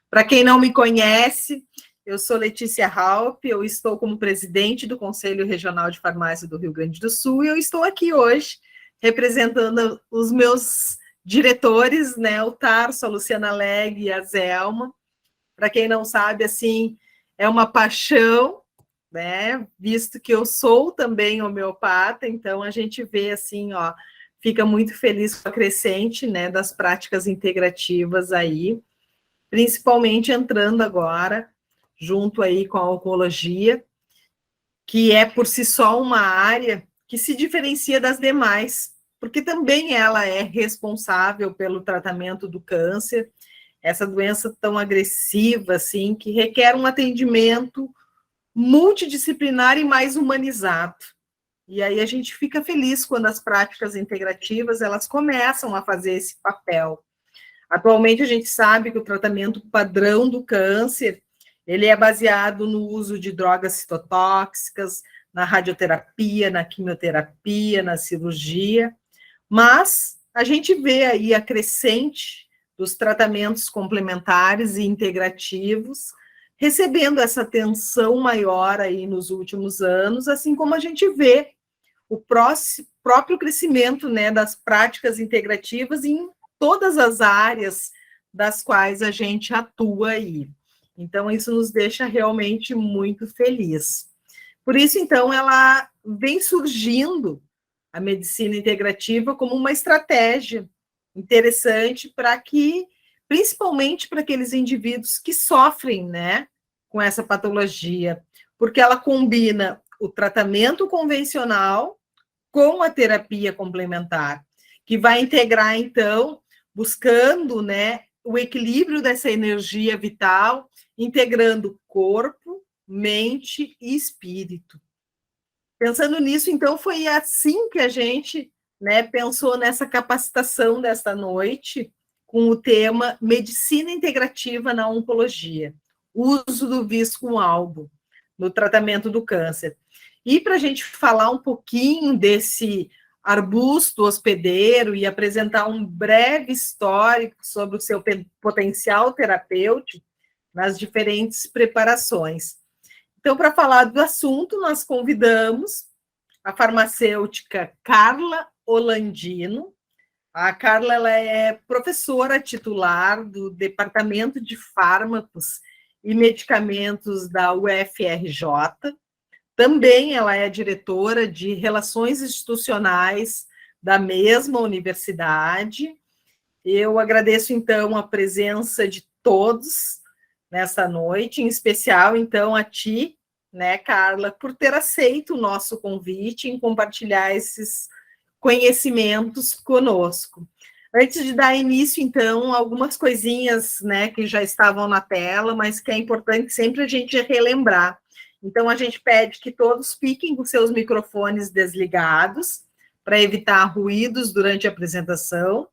Para quem não me conhece, eu sou Letícia Halp, eu estou como presidente do Conselho Regional de Farmácia do Rio Grande do Sul e eu estou aqui hoje representando os meus diretores, né, o Tarso, a Luciana Leg e a Zelma. Para quem não sabe, assim, é uma paixão, né, visto que eu sou também homeopata, então a gente vê assim, ó, fica muito feliz com a crescente, né, das práticas integrativas aí, principalmente entrando agora junto aí com a oncologia, que é por si só uma área que se diferencia das demais, porque também ela é responsável pelo tratamento do câncer, essa doença tão agressiva, assim, que requer um atendimento multidisciplinar e mais humanizado. E aí a gente fica feliz quando as práticas integrativas, elas começam a fazer esse papel. Atualmente a gente sabe que o tratamento padrão do câncer, ele é baseado no uso de drogas citotóxicas, na radioterapia, na quimioterapia, na cirurgia, mas a gente vê aí a crescente dos tratamentos complementares e integrativos, recebendo essa atenção maior aí nos últimos anos, assim como a gente vê o próprio crescimento, né, das práticas integrativas em todas as áreas das quais a gente atua aí. Então, isso nos deixa realmente muito feliz. Por isso, então, ela vem surgindo, a medicina integrativa, como uma estratégia interessante para que, principalmente para aqueles indivíduos que sofrem, né, com essa patologia, porque ela combina o tratamento convencional com a terapia complementar, que vai integrar, então, buscando, né, o equilíbrio dessa energia vital, integrando corpo, mente e espírito. Pensando nisso, então, foi assim que a gente, né, pensou nessa capacitação desta noite, com o tema Medicina Integrativa na Oncologia, uso do visco-albo no tratamento do câncer. E para a gente falar um pouquinho desse arbusto hospedeiro e apresentar um breve histórico sobre o seu potencial terapêutico nas diferentes preparações. Então, para falar do assunto, nós convidamos a farmacêutica Carla Olandino. A Carla, ela é professora titular do Departamento de Fármacos e Medicamentos da UFRJ. Também ela é diretora de Relações Institucionais da mesma universidade. Eu agradeço, então, a presença de todos nessa noite, em especial, então, a ti, né, Carla, por ter aceito o nosso convite em compartilhar esses conhecimentos conosco. Antes de dar início, então, algumas coisinhas, né, que já estavam na tela, mas que é importante sempre a gente relembrar. Então, a gente pede que todos fiquem com seus microfones desligados, para evitar ruídos durante a apresentação.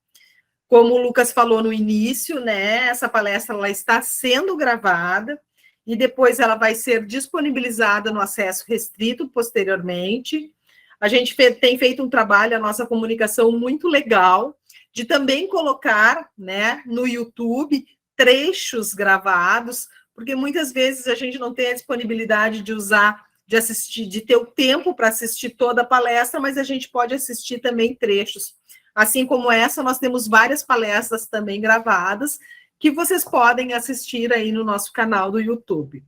Como o Lucas falou no início, né, essa palestra ela está sendo gravada e depois ela vai ser disponibilizada no acesso restrito posteriormente. A gente tem feito um trabalho, a nossa comunicação muito legal, de também colocar, né, no YouTube trechos gravados, porque muitas vezes a gente não tem a disponibilidade de usar, de assistir, de ter o tempo para assistir toda a palestra, mas a gente pode assistir também trechos. Assim como essa, nós temos várias palestras também gravadas, que vocês podem assistir aí no nosso canal do YouTube.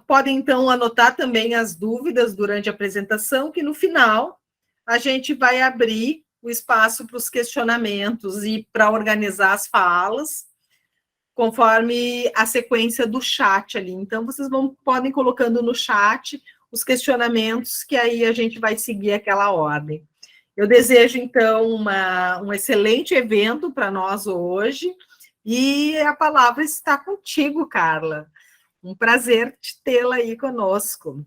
Podem, então, anotar também as dúvidas durante a apresentação, que no final a gente vai abrir o espaço para os questionamentos e para organizar as falas, conforme a sequência do chat ali. Então, vocês podem colocando no chat os questionamentos, que aí a gente vai seguir aquela ordem. Eu desejo, então, um excelente evento para nós hoje, e a palavra está contigo, Carla. Um prazer tê-la aí conosco.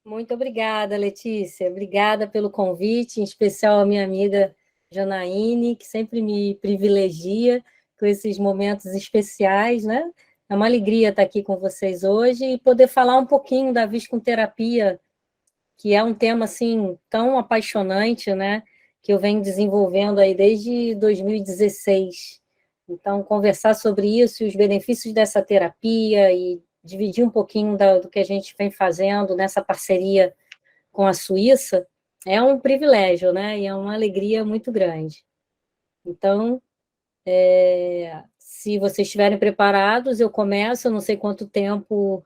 Muito obrigada, Letícia. Obrigada pelo convite, em especial a minha amiga Janaíne, que sempre me privilegia com esses momentos especiais, né? É uma alegria estar aqui com vocês hoje e poder falar um pouquinho da viscoterapia, que é um tema assim tão apaixonante, né? Que eu venho desenvolvendo aí desde 2016. Então, conversar sobre isso e os benefícios dessa terapia e dividir um pouquinho do que a gente vem fazendo nessa parceria com a Suíça é um privilégio, né? E é uma alegria muito grande. Então, se vocês estiverem preparados, eu começo. Eu não sei quanto tempo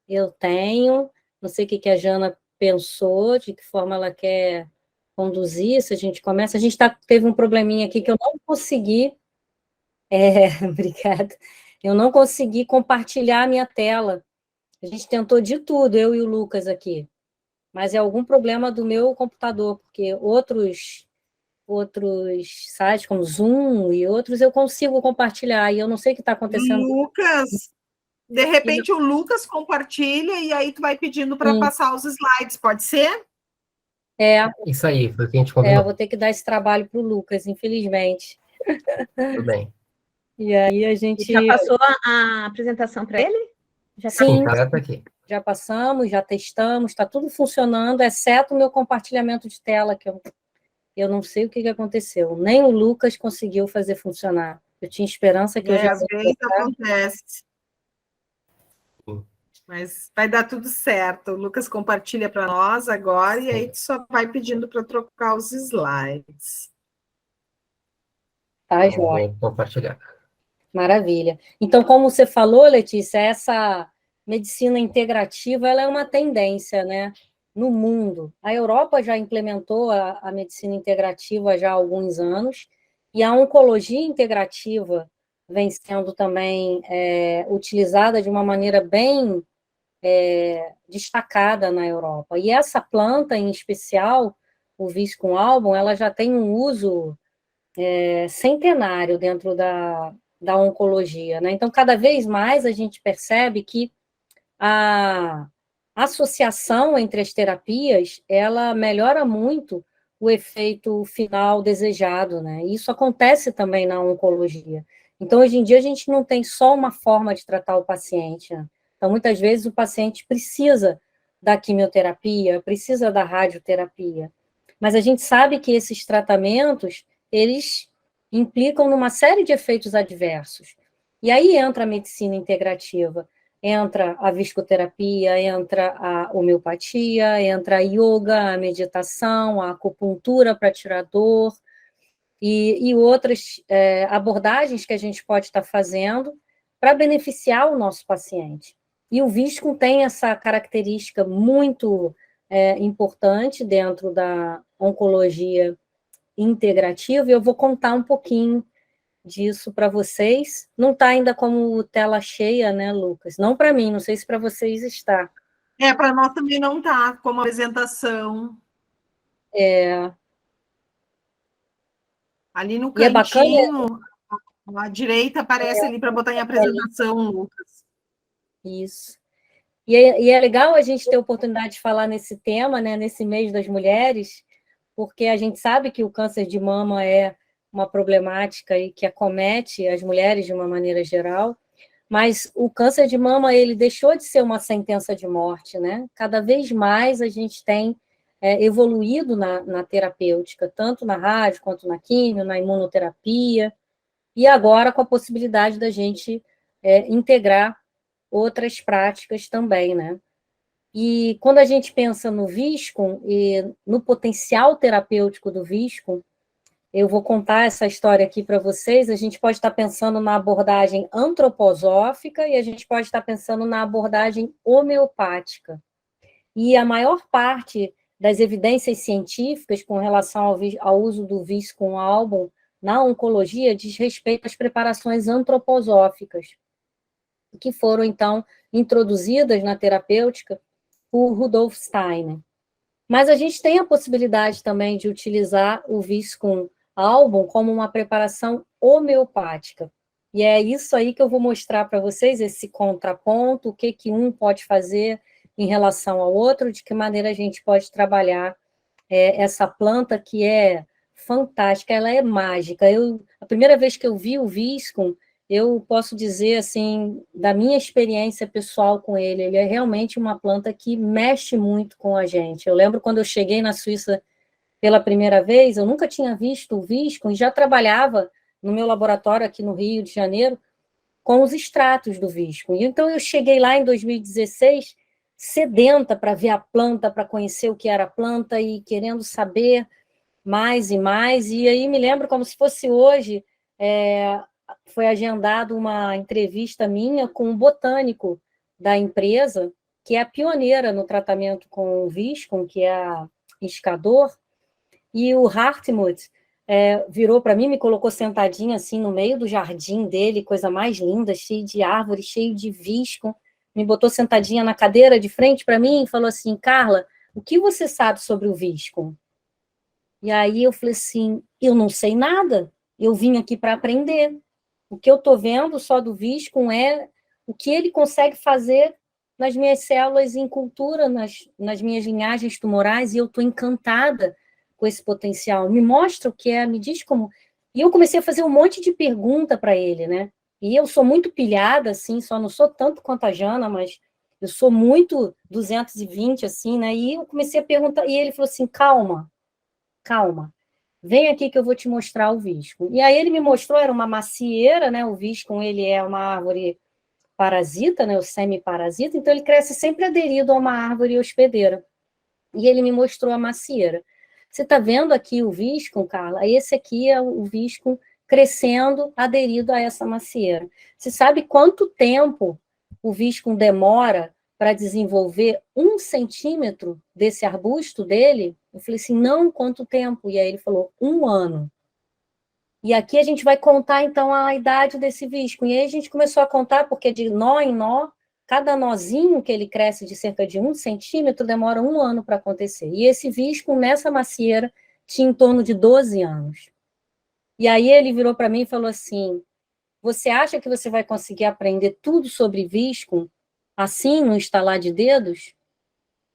eu tenho, não sei o que a Jana pensou, de que forma ela quer conduzir, se a gente começa. A gente teve um probleminha aqui que eu não consegui. Obrigada. Eu não consegui compartilhar a minha tela. A gente tentou de tudo, eu e o Lucas aqui. Mas é algum problema do meu computador, porque outros sites, como Zoom e outros, eu consigo compartilhar, e eu não sei o que está acontecendo. Lucas, de repente o Lucas compartilha e aí tu vai pedindo para passar os slides, pode ser? Isso aí, foi o que a gente Eu combinou. vou ter que dar esse trabalho para o Lucas, infelizmente. Tudo bem. E aí a gente... Já passou a apresentação para ele? Sim, tá aqui. Já passamos, já testamos, está tudo funcionando, exceto o meu compartilhamento de tela, que eu não sei o que aconteceu. Nem o Lucas conseguiu fazer funcionar. Eu tinha esperança que eu já... Às vezes acontece. Mas vai dar tudo certo. O Lucas compartilha para nós agora e aí tu só vai pedindo para trocar os slides. Tá, João. Compartilhar. Maravilha. Então, como você falou, Letícia, essa medicina integrativa ela é uma tendência, né, no mundo. A Europa já implementou a medicina integrativa já há alguns anos, e a oncologia integrativa vem sendo também utilizada de uma maneira bem destacada na Europa. E essa planta, em especial, o Viscum album, ela já tem um uso centenário dentro da oncologia, né? Então, cada vez mais a gente percebe que a associação entre as terapias, ela melhora muito o efeito final desejado, né? Isso acontece também na oncologia. Então, hoje em dia, a gente não tem só uma forma de tratar o paciente, né? Então, muitas vezes, o paciente precisa da quimioterapia, precisa da radioterapia, mas a gente sabe que esses tratamentos, eles implicam numa série de efeitos adversos. E aí entra a medicina integrativa, entra a viscoterapia, entra a homeopatia, entra a yoga, a meditação, a acupuntura para tirar dor, e outras abordagens que a gente pode estar fazendo para beneficiar o nosso paciente. E o Viscum tem essa característica muito importante dentro da oncologia integrativa, e eu vou contar um pouquinho disso para vocês. Não está ainda como tela cheia, né, Lucas? Não para mim, não sei se para vocês está. Para nós também não está como apresentação. Ali no cantinho, à direita, aparece ali para botar em apresentação, Lucas. Isso. E é legal a gente ter a oportunidade de falar nesse tema, né, nesse mês das mulheres, porque a gente sabe que o câncer de mama é uma problemática e que acomete as mulheres de uma maneira geral, mas o câncer de mama, ele deixou de ser uma sentença de morte, né? Cada vez mais a gente tem evoluído na terapêutica, tanto na rádio, quanto na quimio, na imunoterapia, e agora com a possibilidade da gente integrar outras práticas também, né? E quando a gente pensa no Viscum e no potencial terapêutico do Viscum, eu vou contar essa história aqui para vocês. A gente pode estar pensando na abordagem antroposófica e a gente pode estar pensando na abordagem homeopática. E a maior parte das evidências científicas com relação ao uso do Viscum album na oncologia diz respeito às preparações antroposóficas, que foram, então, introduzidas na terapêutica por Rudolf Steiner. Mas a gente tem a possibilidade também de utilizar o Viscum album como uma preparação homeopática. E é isso aí que eu vou mostrar para vocês, esse contraponto, o que um pode fazer em relação ao outro, de que maneira a gente pode trabalhar essa planta que é fantástica, ela é mágica. A primeira vez que eu vi o Viscum, eu posso dizer, assim, da minha experiência pessoal com ele é realmente uma planta que mexe muito com a gente. Eu lembro quando eu cheguei na Suíça pela primeira vez, eu nunca tinha visto o Viscum e já trabalhava no meu laboratório aqui no Rio de Janeiro, com os extratos do visco. E então eu cheguei lá em 2016, sedenta para ver a planta, para conhecer o que era a planta e querendo saber mais e mais. E aí me lembro como se fosse hoje, foi agendada uma entrevista minha com um botânico da empresa, que é a pioneira no tratamento com o visco, que é a Iscador, e o Hartmut virou para mim, me colocou sentadinha assim no meio do jardim dele, coisa mais linda, cheio de árvores, cheio de visco, me botou sentadinha na cadeira de frente para mim e falou assim: Carla, o que você sabe sobre o visco? E aí eu falei assim: eu não sei nada, eu vim aqui para aprender. O que eu estou vendo só do visco é o que ele consegue fazer nas minhas células em cultura, nas minhas linhagens tumorais, e eu estou encantada com esse potencial. Me mostra o que é, me diz como... E eu comecei a fazer um monte de pergunta para ele, né? E eu sou muito pilhada, assim, só não sou tanto quanto a Jana, mas eu sou muito 220, assim, né? E eu comecei a perguntar, e ele falou assim: calma, vem aqui que eu vou te mostrar o visco. E aí ele me mostrou, era uma macieira, né? O visco, ele é uma árvore parasita, né? O semi-parasita, então ele cresce sempre aderido a uma árvore hospedeira. E ele me mostrou a macieira. Você está vendo aqui o visco, Carla? Esse aqui é o visco crescendo aderido a essa macieira. Você sabe quanto tempo o visco demora para desenvolver 1 centímetro desse arbusto dele? Eu falei assim: não, quanto tempo? E aí ele falou: 1 ano. E aqui a gente vai contar, então, a idade desse visco. E aí a gente começou a contar, porque de nó em nó, cada nozinho que ele cresce de cerca de 1 centímetro demora 1 ano para acontecer. E esse visco, nessa macieira, tinha em torno de 12 anos. E aí ele virou para mim e falou assim: você acha que você vai conseguir aprender tudo sobre visco assim, no estalar de dedos?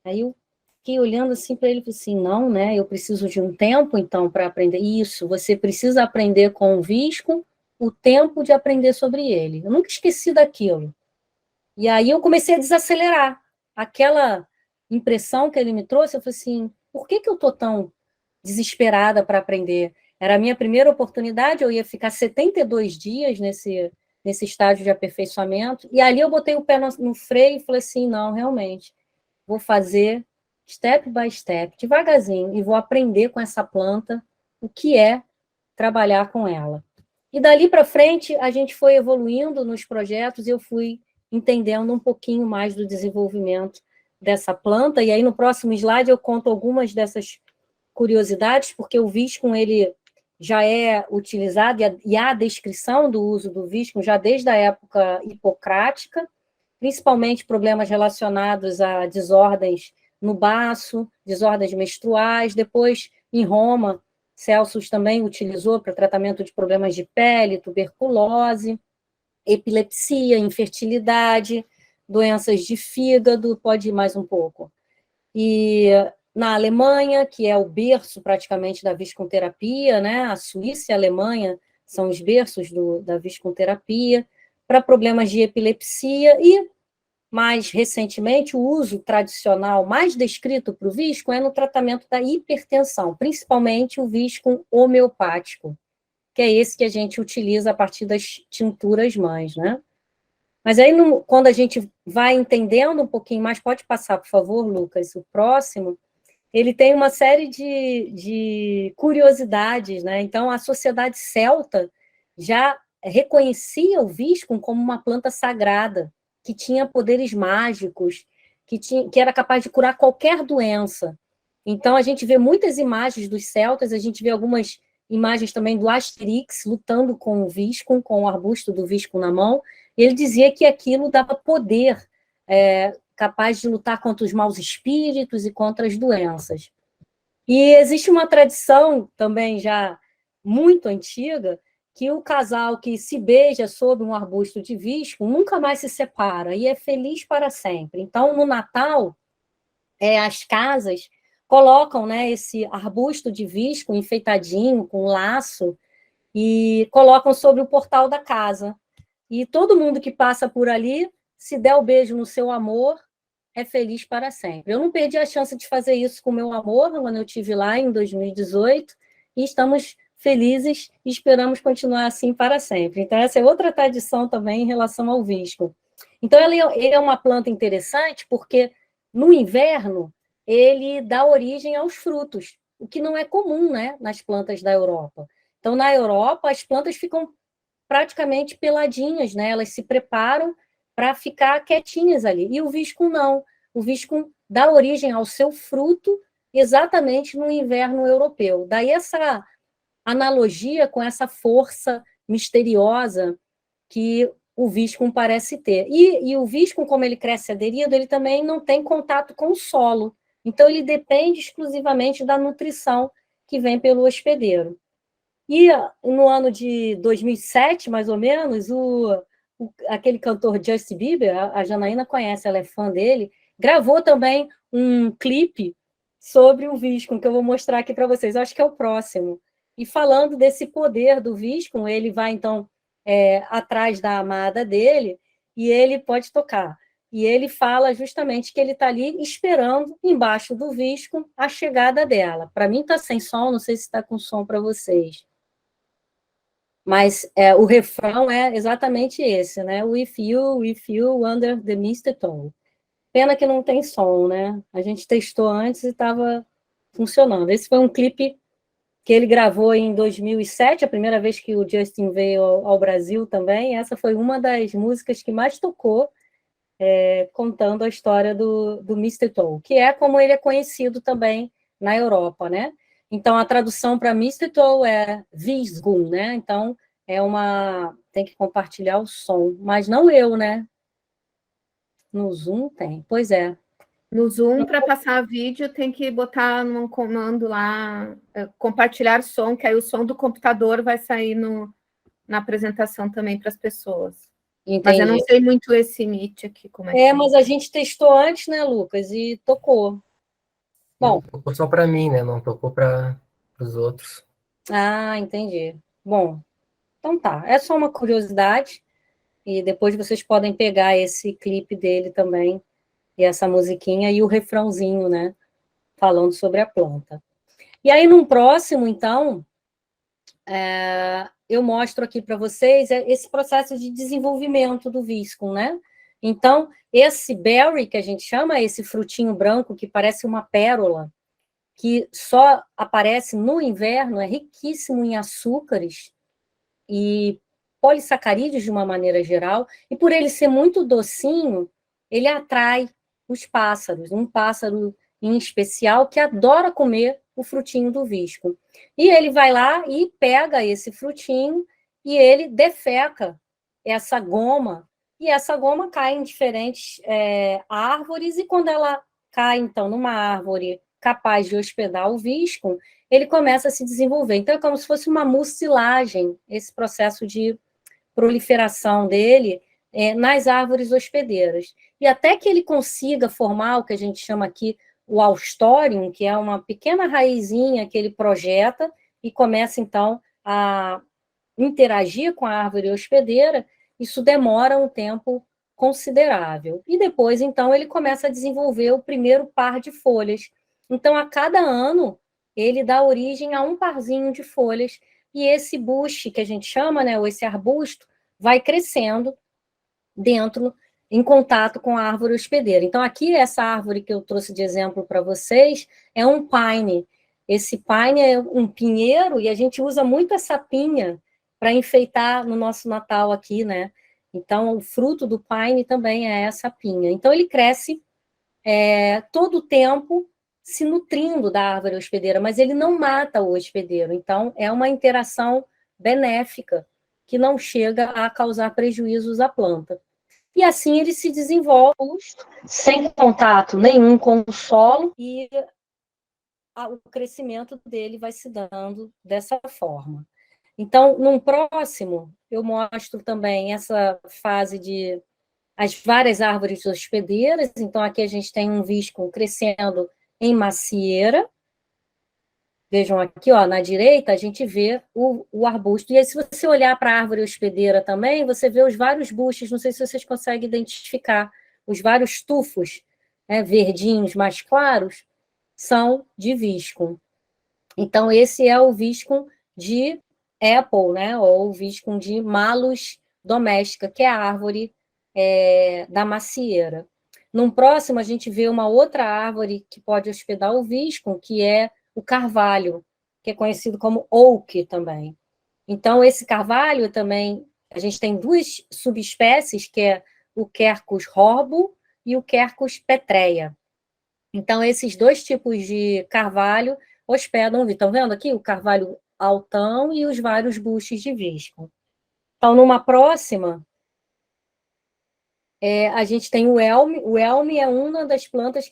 Aí eu fiquei olhando assim para ele e falei assim: não, né? Eu preciso de um tempo, então, para aprender. Isso, você precisa aprender com o visco o tempo de aprender sobre ele. Eu nunca esqueci daquilo. E aí eu comecei a desacelerar. Aquela impressão que ele me trouxe, eu falei assim: por que eu estou tão desesperada para aprender? Era a minha primeira oportunidade, eu ia ficar 72 dias nesse estágio de aperfeiçoamento, e ali eu botei o pé no freio e falei assim: não, realmente, vou fazer step by step, devagarzinho, e vou aprender com essa planta o que é trabalhar com ela. E dali para frente, a gente foi evoluindo nos projetos, e eu fui entendendo um pouquinho mais do desenvolvimento dessa planta, e aí no próximo slide eu conto algumas dessas curiosidades, porque o visco, ele já é utilizado, e há a descrição do uso do visco já desde a época hipocrática, principalmente problemas relacionados a desordens no baço, desordens menstruais. Depois, em Roma, Celsus também utilizou para tratamento de problemas de pele, tuberculose, epilepsia, infertilidade, doenças de fígado, pode ir mais um pouco. E na Alemanha, que é o berço praticamente da visconterapia, né? A Suíça e a Alemanha são os berços da visconterapia, para problemas de epilepsia, e, mais recentemente, o uso tradicional mais descrito para o visco é no tratamento da hipertensão, principalmente o visco homeopático, que é esse que a gente utiliza a partir das tinturas mães, né? Mas aí, quando a gente vai entendendo um pouquinho mais, pode passar, por favor, Lucas, o próximo, ele tem uma série de curiosidades, né? Então, a sociedade celta já reconhecia o visco como uma planta sagrada, que tinha poderes mágicos, que era capaz de curar qualquer doença. Então, a gente vê muitas imagens dos celtas, a gente vê algumas imagens também do Asterix lutando com o visco, com o arbusto do visco na mão, e ele dizia que aquilo dava poder, capaz de lutar contra os maus espíritos e contra as doenças. E existe uma tradição também já muito antiga, que o casal que se beija sob um arbusto de visco nunca mais se separa, e é feliz para sempre. Então, no Natal, as casas colocam, né, esse arbusto de visco enfeitadinho, com laço, e colocam sobre o portal da casa. E todo mundo que passa por ali, se der o beijo no seu amor, é feliz para sempre. Eu não perdi a chance de fazer isso com o meu amor quando eu estive lá em 2018, e estamos felizes e esperamos continuar assim para sempre. Então, essa é outra tradição também em relação ao visco. Então, ele é uma planta interessante porque, no inverno, ele dá origem aos frutos, o que não é comum, né, nas plantas da Europa. Então, na Europa, as plantas ficam praticamente peladinhas, né? Elas se preparam para ficar quietinhas ali. E o visco não. O visco dá origem ao seu fruto exatamente no inverno europeu. Daí essa analogia com essa força misteriosa que o visco parece ter. E o visco, como ele cresce aderido, ele também não tem contato com o solo. Então, ele depende exclusivamente da nutrição que vem pelo hospedeiro. E no ano de 2007, mais ou menos, aquele cantor Justin Bieber, a Janaína conhece, ela é fã dele, gravou também um clipe sobre o visco, que eu vou mostrar aqui para vocês. Eu acho que é o próximo. E falando desse poder do visco, ele vai, então, atrás da amada dele e ele pode tocar. E ele fala justamente que ele está ali esperando, embaixo do visco, a chegada dela. Para mim está sem som, não sei se está com som para vocês. Mas o refrão é exatamente esse, né? With you, under the mistletoe. Pena que não tem som, né? A gente testou antes e estava funcionando. Esse foi um clipe que ele gravou em 2007, a primeira vez que o Justin veio ao Brasil também. Essa foi uma das músicas que mais tocou, contando a história do mistletoe, que é como ele é conhecido também na Europa, né? Então, a tradução para mistletoe é visgum, né? Então, tem que compartilhar o som, mas não eu, né? No Zoom tem, pois é. No Zoom, para passar vídeo, tem que botar num comando lá, compartilhar som, que aí o som do computador vai sair na apresentação também para as pessoas. Entendi. Mas eu não sei muito esse Meet aqui, como é que é. Mas a gente testou antes, né, Lucas? E tocou. Bom. Tocou só para mim, né? Não tocou para os outros. Ah, entendi. Bom, então tá. É só uma curiosidade. E depois vocês podem pegar esse clipe dele também, e essa musiquinha, e o refrãozinho, né? Falando sobre a planta. E aí, num próximo, então, eu mostro aqui para vocês esse processo de desenvolvimento do visco, né? Então, esse berry, que a gente chama, esse frutinho branco que parece uma pérola, que só aparece no inverno, é riquíssimo em açúcares e polissacarídeos de uma maneira geral, e por ele ser muito docinho, ele atrai os pássaros, um pássaro em especial que adora comer o frutinho do visco. E ele vai lá e pega esse frutinho e ele defeca essa goma, e essa goma cai em diferentes árvores, e quando ela cai, então, numa árvore capaz de hospedar o visco, ele começa a se desenvolver. Então, é como se fosse uma mucilagem, esse processo de proliferação dele nas árvores hospedeiras. E até que ele consiga formar o que a gente chama aqui o austorium, que é uma pequena raizinha que ele projeta e começa, então, a interagir com a árvore hospedeira, isso demora um tempo considerável. E depois, então, ele começa a desenvolver o primeiro par de folhas. Então, a cada ano, ele dá origem a um parzinho de folhas, e esse buche, que a gente chama, né, ou esse arbusto, vai crescendo dentro, em contato com a árvore hospedeira. Então, aqui, essa árvore que eu trouxe de exemplo para vocês, é um pine. Esse pine é um pinheiro, e a gente usa muito essa pinha para enfeitar no nosso Natal aqui, né? Então, o fruto do pine também é essa pinha. Então, ele cresce todo o tempo, se nutrindo da árvore hospedeira, mas ele não mata o hospedeiro. Então, é uma interação benéfica que não chega a causar prejuízos à planta. E assim ele se desenvolve sem contato nenhum com o solo, e o crescimento dele vai se dando dessa forma. Então, num próximo, eu mostro também essa fase de as várias árvores hospedeiras. Então, aqui a gente tem um visco crescendo em macieira. Vejam aqui, ó, na direita, a gente vê o arbusto. E aí, se você olhar para a árvore hospedeira também, você vê os vários bushes, não sei se vocês conseguem identificar, os vários tufos, verdinhos mais claros, são de visco. Então, esse é o visco de apple, né, ou viscum de Malus domestica, que é a árvore da macieira. Num próximo, a gente vê uma outra árvore que pode hospedar o viscum, que é o carvalho, que é conhecido como oak também. Então, esse carvalho também, a gente tem duas subespécies, que é o Quercus horbo e o Quercus petreia. Então, esses dois tipos de carvalho hospedam, estão vendo aqui o carvalho altão e os vários buches de viscum. Então, numa próxima, a gente tem o elme. O elme é uma das plantas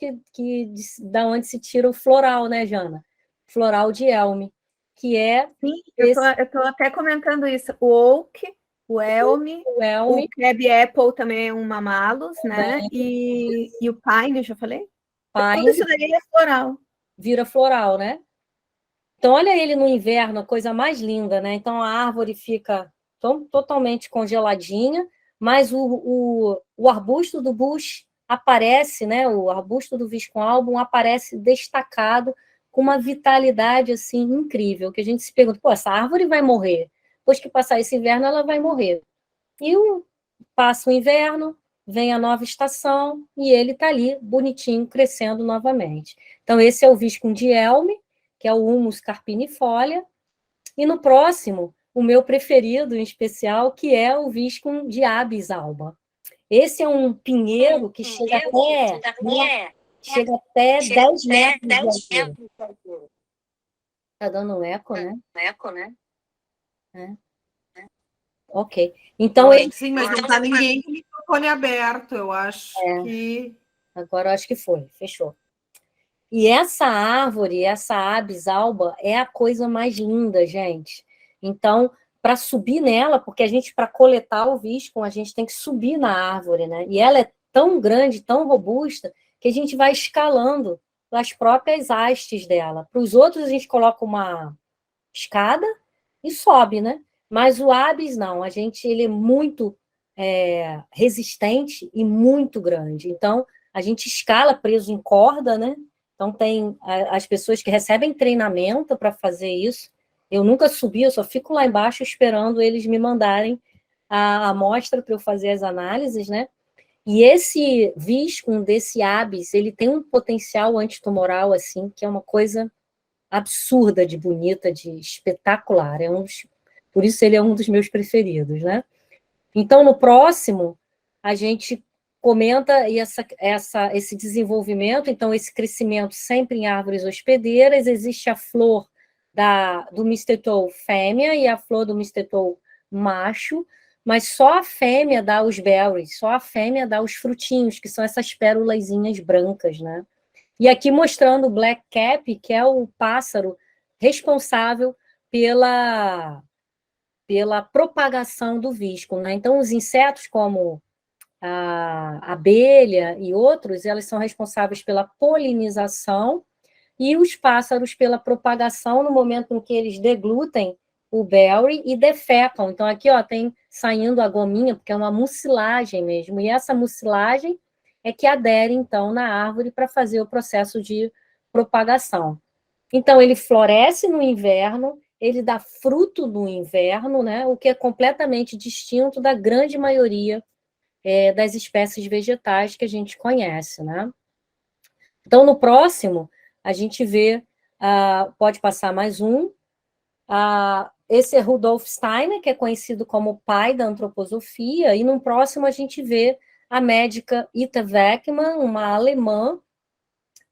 da onde se tira o floral, né, Jana? Floral de elme, que é... Sim, eu estou até comentando isso. O oak, o elme, o crab apple também é um mamalos, né? E o pine, já falei? Pine, tudo isso daí é floral. Vira floral, né? Então, olha ele no inverno, a coisa mais linda, né? Então, a árvore fica totalmente congeladinha, mas o arbusto do bush aparece, né? O arbusto do viscum album aparece destacado com uma vitalidade assim incrível, que a gente se pergunta, pô, essa árvore vai morrer. Depois que passar esse inverno, ela vai morrer. E passa o inverno, vem a nova estação e ele está ali, bonitinho, crescendo novamente. Então, esse é o viscum de elme, que é o Humus carpinifolia, e no próximo, o meu preferido em especial, que é o viscum de Abies alba. Esse é um pinheiro que chega até 10 metros de altura. Está dando um eco, né? Ok. Então, sim, mas não está ninguém com o microfone aberto, eu acho que... Agora eu acho que foi, fechou. E essa árvore, essa Abies alba, é a coisa mais linda, gente. Então, para subir nela, porque a gente, para coletar o viscum, a gente tem que subir na árvore, né? E ela é tão grande, tão robusta, que a gente vai escalando as próprias hastes dela. Para os outros, a gente coloca uma escada e sobe, né? Mas o Abies, não. Ele é muito resistente e muito grande. Então, a gente escala preso em corda, né? Então, tem as pessoas que recebem treinamento para fazer isso. Eu nunca subi, eu só fico lá embaixo esperando eles me mandarem a amostra para eu fazer as análises, né? E esse viscum desse Abies, ele tem um potencial antitumoral, assim, que é uma coisa absurda de bonita, de espetacular. Por isso ele é um dos meus preferidos, né? Então, no próximo, a gente comenta esse desenvolvimento, então, esse crescimento sempre em árvores hospedeiras. Existe a flor do mistetou fêmea e a flor do mistetou macho, mas só a fêmea dá os berries, só a fêmea dá os frutinhos, que são essas pérolazinhas brancas, né? E aqui mostrando o black cap, que é o pássaro responsável pela propagação do viscum, né? Então, os insetos como a abelha e outros, elas são responsáveis pela polinização e os pássaros pela propagação no momento em que eles deglutem o berry e defecam. Então, aqui tem saindo a gominha, porque é uma mucilagem mesmo, e essa mucilagem é que adere, então, na árvore para fazer o processo de propagação. Então, ele floresce no inverno, ele dá fruto no inverno, né? O que é completamente distinto da grande maioria das espécies vegetais que a gente conhece, né? Então, no próximo, a gente vê, pode passar mais um, esse é Rudolf Steiner, que é conhecido como o pai da antroposofia, e no próximo a gente vê a médica Ita Weckmann, uma alemã,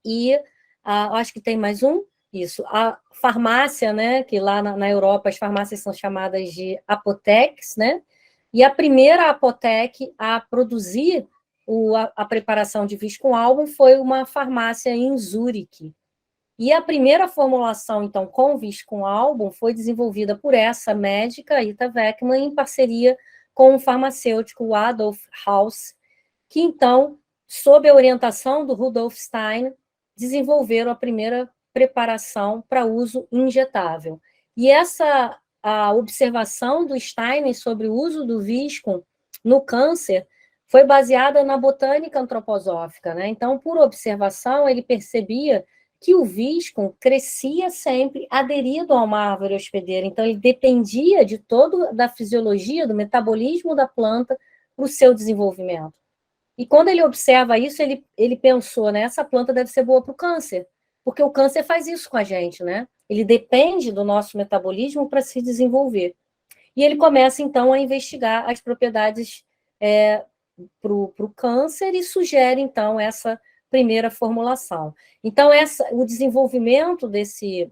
e acho que tem mais um, isso, a farmácia, né, que lá na Europa as farmácias são chamadas de apotheques, né, e a primeira apotheke a produzir a preparação de viscum album foi uma farmácia em Zurique. E a primeira formulação, então, com viscum album foi desenvolvida por essa médica, Ita Weckmann, em parceria com o farmacêutico Adolf Haus, que, então, sob a orientação do Rudolf Steiner, desenvolveram a primeira preparação para uso injetável. E a observação do Steiner sobre o uso do viscum no câncer foi baseada na botânica antroposófica, né? Então, por observação, ele percebia que o visco crescia sempre aderido a uma árvore hospedeira. Então, ele dependia de toda da fisiologia, do metabolismo da planta para o seu desenvolvimento. E quando ele observa isso, ele pensou, né, essa planta deve ser boa para o câncer, porque o câncer faz isso com a gente, né? Ele depende do nosso metabolismo para se desenvolver. E ele começa, então, a investigar as propriedades para o câncer e sugere, então, essa primeira formulação. Então, o desenvolvimento desse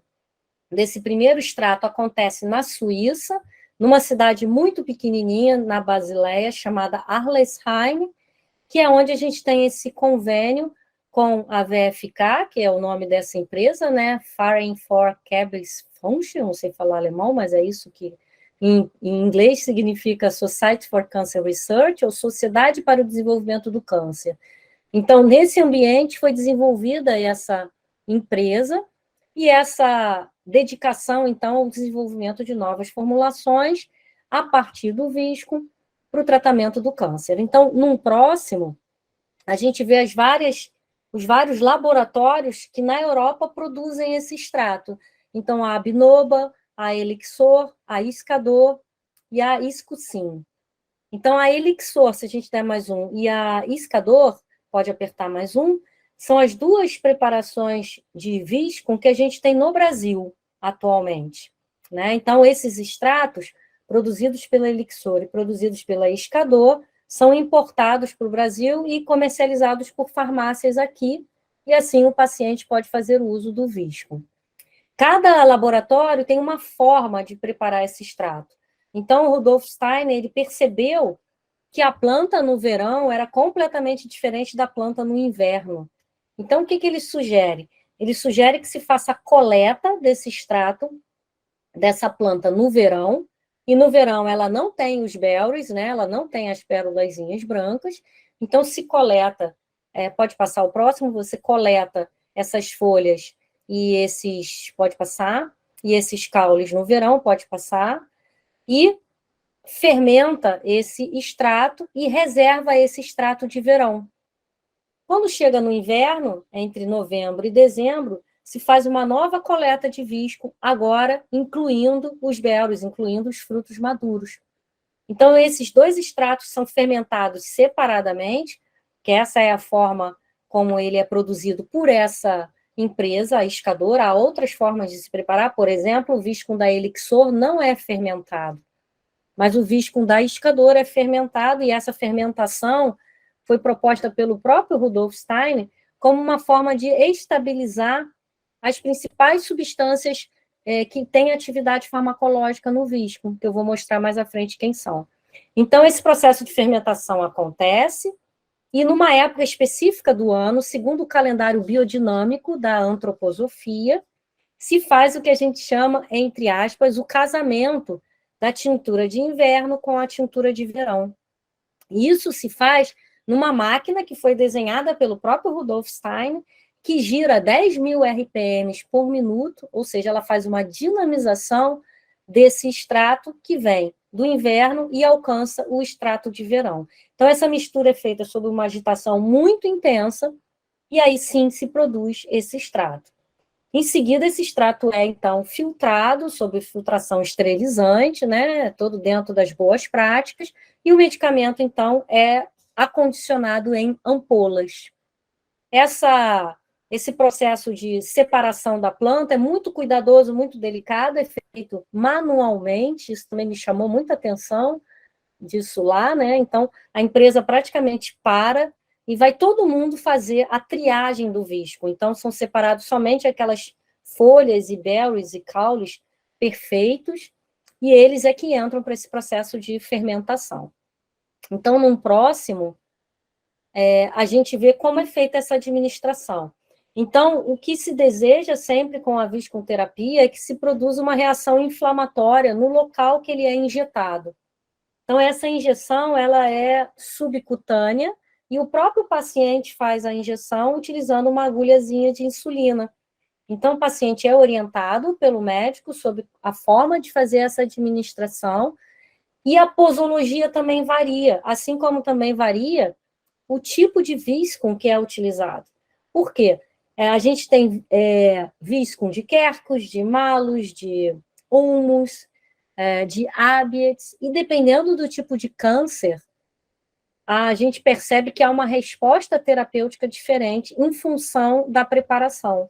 primeiro extrato acontece na Suíça, numa cidade muito pequenininha, na Basileia, chamada Arlesheim, que é onde a gente tem esse convênio com a VFK, que é o nome dessa empresa, né? Foreign for Cables Function, não sei falar alemão, mas é isso que em inglês significa Society for Cancer Research, ou Sociedade para o Desenvolvimento do Câncer. Então, nesse ambiente foi desenvolvida essa empresa e essa dedicação, então, ao desenvolvimento de novas formulações a partir do visco para o tratamento do câncer. Então, num próximo, a gente vê os vários laboratórios que na Europa produzem esse extrato. Então, a Abinoba, a Elixor, a Iscador e a Iscusim. Então, a Elixor, se a gente der mais um, e a Iscador, pode apertar mais um, são as duas preparações de visco que a gente tem no Brasil atualmente, né? Então, esses extratos produzidos pela Elixor e produzidos pela Iscador são importados para o Brasil e comercializados por farmácias aqui, e assim o paciente pode fazer o uso do visco. Cada laboratório tem uma forma de preparar esse extrato. Então, o Rudolf Steiner, ele percebeu que a planta no verão era completamente diferente da planta no inverno. Então, o que ele sugere? Ele sugere que se faça a coleta desse extrato, dessa planta no verão, e no verão ela não tem os berries, né? Ela não tem as pérolazinhas brancas, então se coleta, pode passar o próximo, você coleta essas folhas e pode passar, e esses caules no verão, pode passar, e fermenta esse extrato e reserva esse extrato de verão. Quando chega no inverno, entre novembro e dezembro, se faz uma nova coleta de visco, agora incluindo os berries, incluindo os frutos maduros. Então, esses dois extratos são fermentados separadamente, que essa é a forma como ele é produzido por essa empresa, a Iscador. Há outras formas de se preparar, por exemplo, o visco da Elixor não é fermentado, mas o visco da Iscador é fermentado, e essa fermentação foi proposta pelo próprio Rudolf Steiner como uma forma de estabilizar as principais substâncias que têm atividade farmacológica no visco, que eu vou mostrar mais à frente quem são. Então, esse processo de fermentação acontece, e numa época específica do ano, segundo o calendário biodinâmico da antroposofia, se faz o que a gente chama, entre aspas, o casamento da tintura de inverno com a tintura de verão. E isso se faz numa máquina que foi desenhada pelo próprio Rudolf Steiner, que gira 10.000 RPMs por minuto, ou seja, ela faz uma dinamização desse extrato que vem do inverno e alcança o extrato de verão. Então, essa mistura é feita sob uma agitação muito intensa, e aí sim se produz esse extrato. Em seguida, esse extrato é, então, filtrado sob filtração esterilizante, né, todo dentro das boas práticas, e o medicamento, então, é acondicionado em ampolas. Esse processo de separação da planta é muito cuidadoso, muito delicado, é feito manualmente, isso também me chamou muita atenção disso lá, né? Então, a empresa praticamente para e vai todo mundo fazer a triagem do visco. Então, são separados somente aquelas folhas e berries e caules perfeitos, e eles é que entram para esse processo de fermentação. Então, num próximo, a gente vê como é feita essa administração. Então, o que se deseja sempre com a viscoterapia é que se produza uma reação inflamatória no local que ele é injetado. Então, essa injeção ela é subcutânea, e o próprio paciente faz a injeção utilizando uma agulhazinha de insulina. Então, o paciente é orientado pelo médico sobre a forma de fazer essa administração, e a posologia também varia, assim como também varia o tipo de visco que é utilizado. Por quê? A gente tem viscum de quercus, de malus, de humus, de habeas, e dependendo do tipo de câncer, a gente percebe que há uma resposta terapêutica diferente em função da preparação.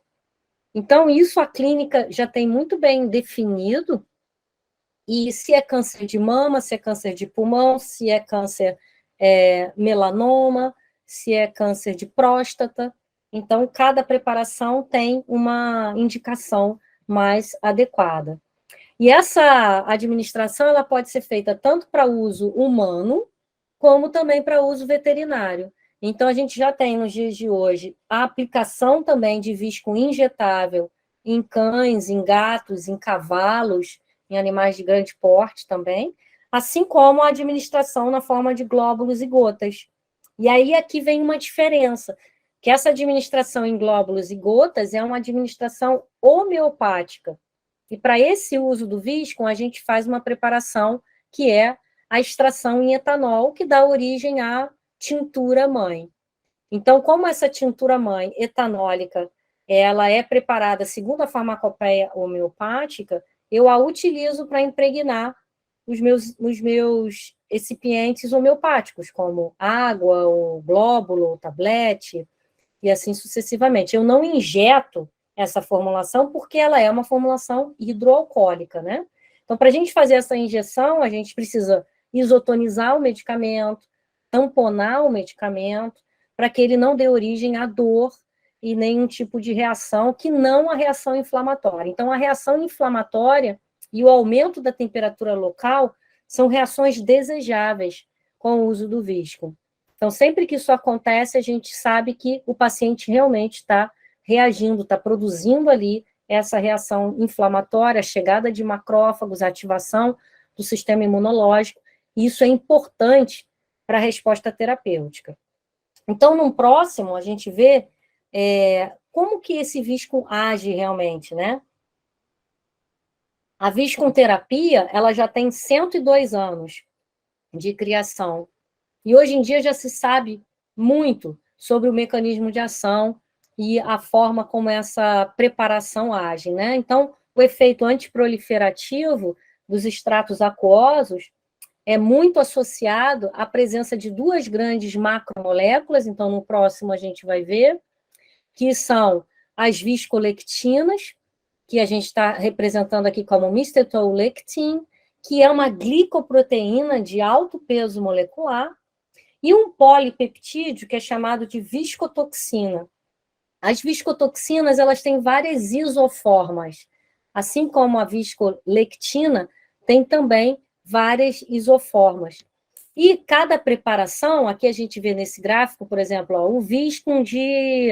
Então, isso a clínica já tem muito bem definido, e se é câncer de mama, se é câncer de pulmão, se é câncer melanoma, se é câncer de próstata. Então, cada preparação tem uma indicação mais adequada. E essa administração ela pode ser feita tanto para uso humano, como também para uso veterinário. Então, a gente já tem, nos dias de hoje, a aplicação também de visco injetável em cães, em gatos, em cavalos, em animais de grande porte também, assim como a administração na forma de glóbulos e gotas. E aí aqui vem uma diferença, que essa administração em glóbulos e gotas é uma administração homeopática. E para esse uso do visco, a gente faz uma preparação que é a extração em etanol, que dá origem à tintura mãe. Então, como essa tintura mãe etanólica, ela é preparada segundo a farmacopeia homeopática, eu a utilizo para impregnar os meus recipientes homeopáticos, como água, o glóbulo, o tablete, e assim sucessivamente. Eu não injeto essa formulação porque ela é uma formulação hidroalcoólica, né? Então, para a gente fazer essa injeção, a gente precisa isotonizar o medicamento, tamponar o medicamento, para que ele não dê origem à dor e nenhum tipo de reação, que não a reação inflamatória. Então, a reação inflamatória e o aumento da temperatura local são reações desejáveis com o uso do visco. Então, sempre que isso acontece, a gente sabe que o paciente realmente está reagindo, está produzindo ali essa reação inflamatória, a chegada de macrófagos, a ativação do sistema imunológico, e isso é importante para a resposta terapêutica. Então, no próximo, a gente vê como que esse visco age realmente, né? A viscoterapia, ela já tem 102 anos de criação, e hoje em dia já se sabe muito sobre o mecanismo de ação e a forma como essa preparação age, né? Então, o efeito antiproliferativo dos extratos aquosos é muito associado à presença de duas grandes macromoléculas, então no próximo a gente vai ver, que são as viscolectinas, que a gente está representando aqui como mistetolectin, que é uma glicoproteína de alto peso molecular, e um polipeptídeo que é chamado de viscotoxina. As viscotoxinas, elas têm várias isoformas, assim como a viscolectina tem também várias isoformas. E cada preparação, aqui a gente vê nesse gráfico, por exemplo, ó, o viscum de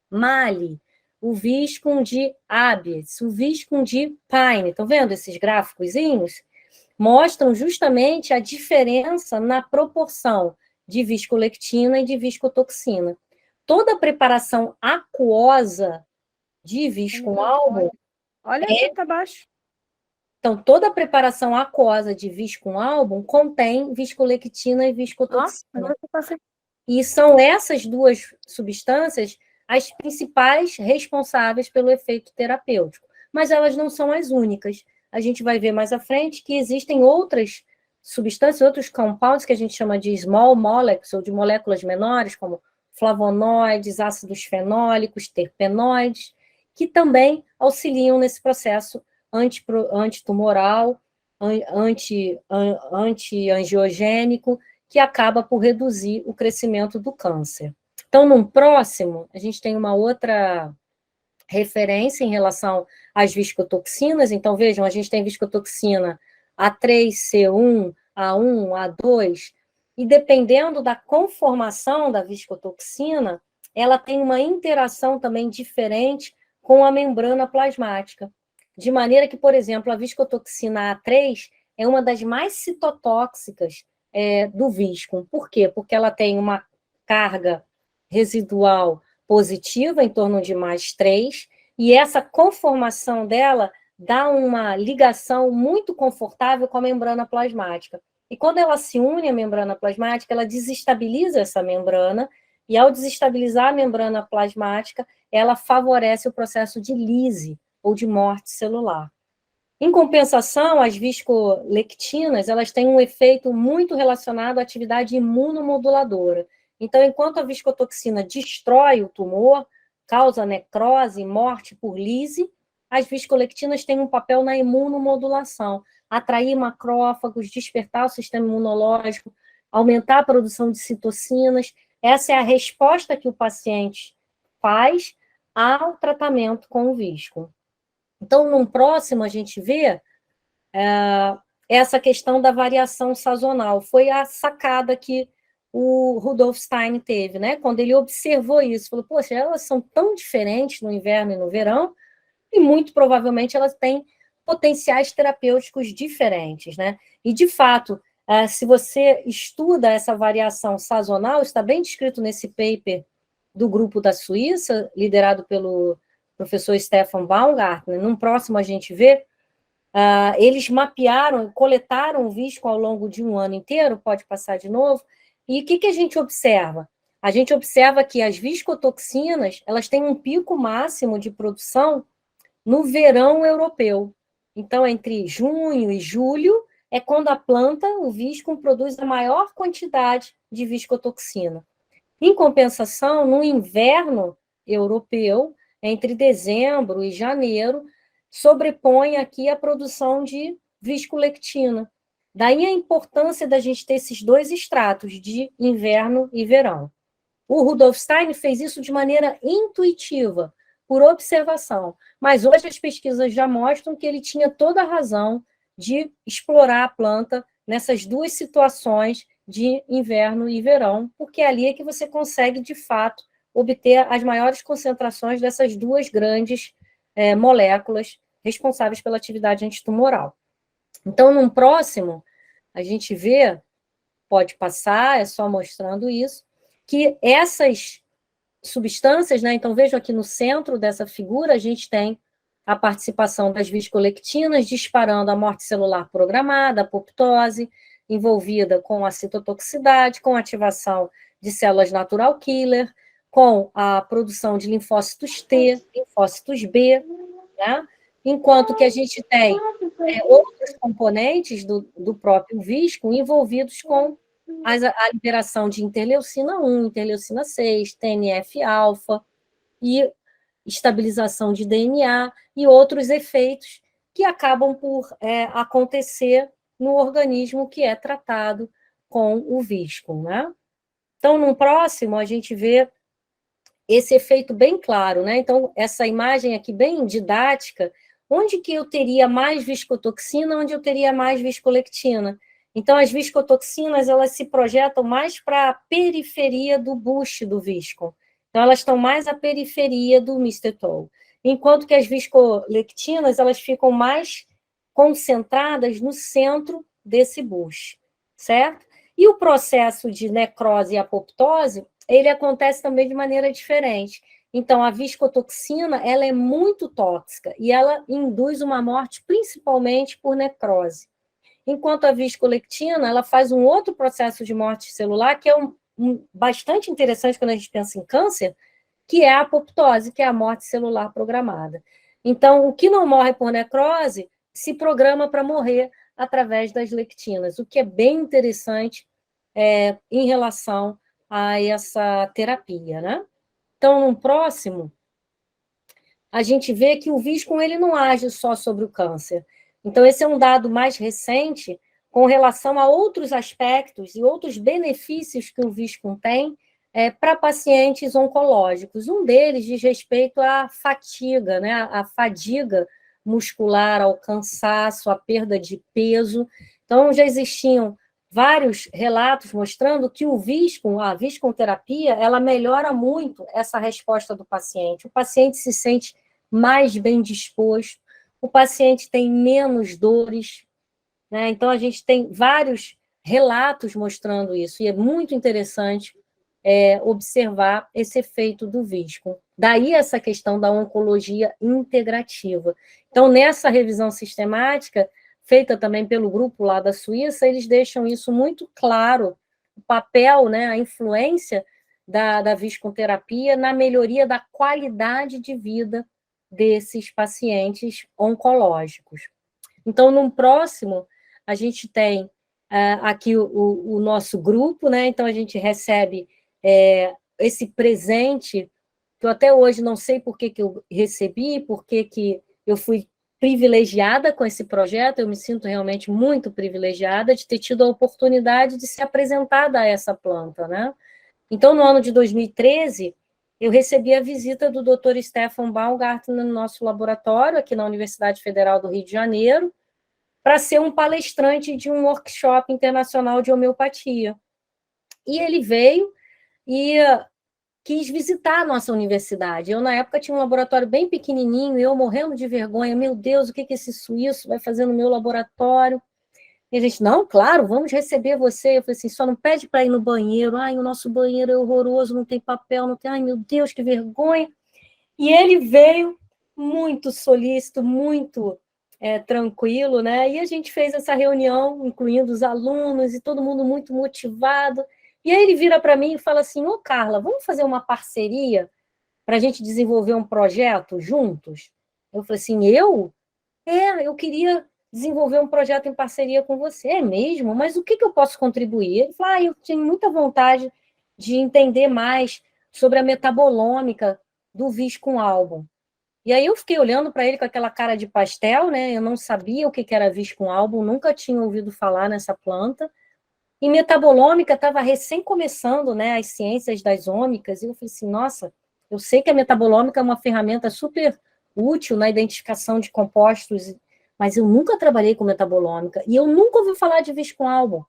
Mali, o viscum de Habeas, o viscum de Pine. Estão vendo esses gráficozinhos? Mostram justamente a diferença na proporção de viscolectina e de viscotoxina. Toda preparação aquosa de viscum álbum... Olha, aqui tá abaixo. Então, toda preparação aquosa de viscum álbum contém viscolectina e viscotoxina. E são essas duas substâncias as principais responsáveis pelo efeito terapêutico. Mas elas não são as únicas. A gente vai ver mais à frente que existem outras substâncias, outros compounds que a gente chama de small molecules, ou de moléculas menores, como flavonoides, ácidos fenólicos, terpenoides, que também auxiliam nesse processo antitumoral, antiangiogênico, que acaba por reduzir o crescimento do câncer. Então, no próximo, a gente tem uma outra referência em relação às viscotoxinas. Então, vejam, a gente tem viscotoxina A3, C1, A1, A2, e dependendo da conformação da viscotoxina, ela tem uma interação também diferente com a membrana plasmática. De maneira que, por exemplo, a viscotoxina A3 é uma das mais citotóxicas do visco. Por quê? Porque ela tem uma carga residual positiva, em torno de mais 3, e essa conformação dela dá uma ligação muito confortável com a membrana plasmática. E quando ela se une à membrana plasmática, ela desestabiliza essa membrana e ao desestabilizar a membrana plasmática, ela favorece o processo de lise, ou de morte celular. Em compensação, as viscolectinas, elas têm um efeito muito relacionado à atividade imunomoduladora. Então, enquanto a viscotoxina destrói o tumor, causa necrose, morte por lise, as viscolectinas têm um papel na imunomodulação, atrair macrófagos, despertar o sistema imunológico, aumentar a produção de citocinas. Essa é a resposta que o paciente faz ao tratamento com o visco. Então, num próximo, a gente vê essa questão da variação sazonal. Foi a sacada que o Rudolf Stein teve, né? Quando ele observou isso, falou, poxa, elas são tão diferentes no inverno e no verão, e muito provavelmente elas têm potenciais terapêuticos diferentes, né? E, de fato, se você estuda essa variação sazonal, está bem descrito nesse paper do grupo da Suíça, liderado pelo professor Stefan Baumgartner. Num próximo a gente vê, eles mapearam, coletaram o visco ao longo de um ano inteiro, pode passar de novo, e o que a gente observa? A gente observa que as viscotoxinas, elas têm um pico máximo de produção no verão europeu. Então, entre junho e julho, é quando a planta, o visco, produz a maior quantidade de viscotoxina. Em compensação, no inverno europeu, entre dezembro e janeiro, sobrepõe aqui a produção de viscolectina. Daí a importância da gente ter esses dois estratos, de inverno e verão. O Rudolf Stein fez isso de maneira intuitiva, por observação, mas hoje as pesquisas já mostram que ele tinha toda a razão de explorar a planta nessas duas situações de inverno e verão, porque ali é que você consegue, de fato, obter as maiores concentrações dessas duas grandes moléculas responsáveis pela atividade antitumoral. Então, num próximo, a gente vê, pode passar, é só mostrando isso, que essas substâncias, né? Então, vejo aqui no centro dessa figura, a gente tem a participação das viscolectinas disparando a morte celular programada, a apoptose, envolvida com a citotoxicidade, com a ativação de células natural killer, com a produção de linfócitos T, linfócitos B, né? Enquanto que a gente tem outros componentes do próprio visco envolvidos com a liberação de interleucina 1, interleucina 6, TNF-alfa e estabilização de DNA e outros efeitos que acabam por acontecer no organismo que é tratado com o visco, né? Então, no próximo, a gente vê esse efeito bem claro, né? Então, essa imagem aqui bem didática, onde que eu teria mais viscotoxina, onde eu teria mais viscolectina. Então, as viscotoxinas, elas se projetam mais para a periferia do buche do visco. Então, elas estão mais à periferia do mistetol. Enquanto que as viscolectinas, elas ficam mais concentradas no centro desse buche, certo? E o processo de necrose e apoptose, ele acontece também de maneira diferente. Então, a viscotoxina, ela é muito tóxica e ela induz uma morte principalmente por necrose. Enquanto a viscolectina, ela faz um outro processo de morte celular, que é bastante interessante quando a gente pensa em câncer, que é a apoptose, que é a morte celular programada. Então, o que não morre por necrose se programa para morrer através das lectinas, o que é bem interessante em relação a essa terapia, né? Então, no próximo, a gente vê que o visco ele não age só sobre o câncer. Então, esse é um dado mais recente com relação a outros aspectos e outros benefícios que o visco tem para pacientes oncológicos. Um deles diz respeito à fatiga, né? A fadiga muscular, ao cansaço, à perda de peso. Então, já existiam vários relatos mostrando que a viscoterapia, ela melhora muito essa resposta do paciente. O paciente se sente mais bem disposto, o paciente tem menos dores, né? Então, a gente tem vários relatos mostrando isso, e é muito interessante observar esse efeito do visco. Daí essa questão da oncologia integrativa. Então, nessa revisão sistemática, feita também pelo grupo lá da Suíça, eles deixam isso muito claro, o papel, né, a influência da viscoterapia na melhoria da qualidade de vida desses pacientes oncológicos. Então, no próximo, a gente tem aqui o nosso grupo, né? Então, a gente recebe esse presente, que eu até hoje não sei por que eu recebi, por que eu fui privilegiada com esse projeto, eu me sinto realmente muito privilegiada de ter tido a oportunidade de ser apresentada a essa planta, né? Então, no ano de 2013, eu recebi a visita do Dr. Stefan Baumgartner no nosso laboratório, aqui na Universidade Federal do Rio de Janeiro, para ser um palestrante de um workshop internacional de homeopatia. E ele veio e quis visitar a nossa universidade. Eu, na época, tinha um laboratório bem pequenininho, eu morrendo de vergonha, meu Deus, o que esse suíço vai fazer no meu laboratório? E a gente, não, claro, vamos receber você. Eu falei assim, só não pede para ir no banheiro. Ai, o nosso banheiro é horroroso, não tem papel, não tem... Ai, meu Deus, que vergonha. E ele veio muito solícito, muito tranquilo, né? E a gente fez essa reunião, incluindo os alunos e todo mundo muito motivado. E aí ele vira para mim e fala assim, ô Carla, vamos fazer uma parceria para a gente desenvolver um projeto juntos? Eu falei assim, eu queria desenvolver um projeto em parceria com você. É mesmo? Mas o que eu posso contribuir? Ele falou, eu tenho muita vontade de entender mais sobre a metabolômica do Viscum album. E aí eu fiquei olhando para ele com aquela cara de pastel, né? Eu não sabia o que era Viscum album, nunca tinha ouvido falar nessa planta. E metabolômica estava recém começando, né, as ciências das ômicas, e eu falei assim, nossa, eu sei que a metabolômica é uma ferramenta super útil na identificação de compostos, mas eu nunca trabalhei com metabolômica, e eu nunca ouvi falar de Viscum album.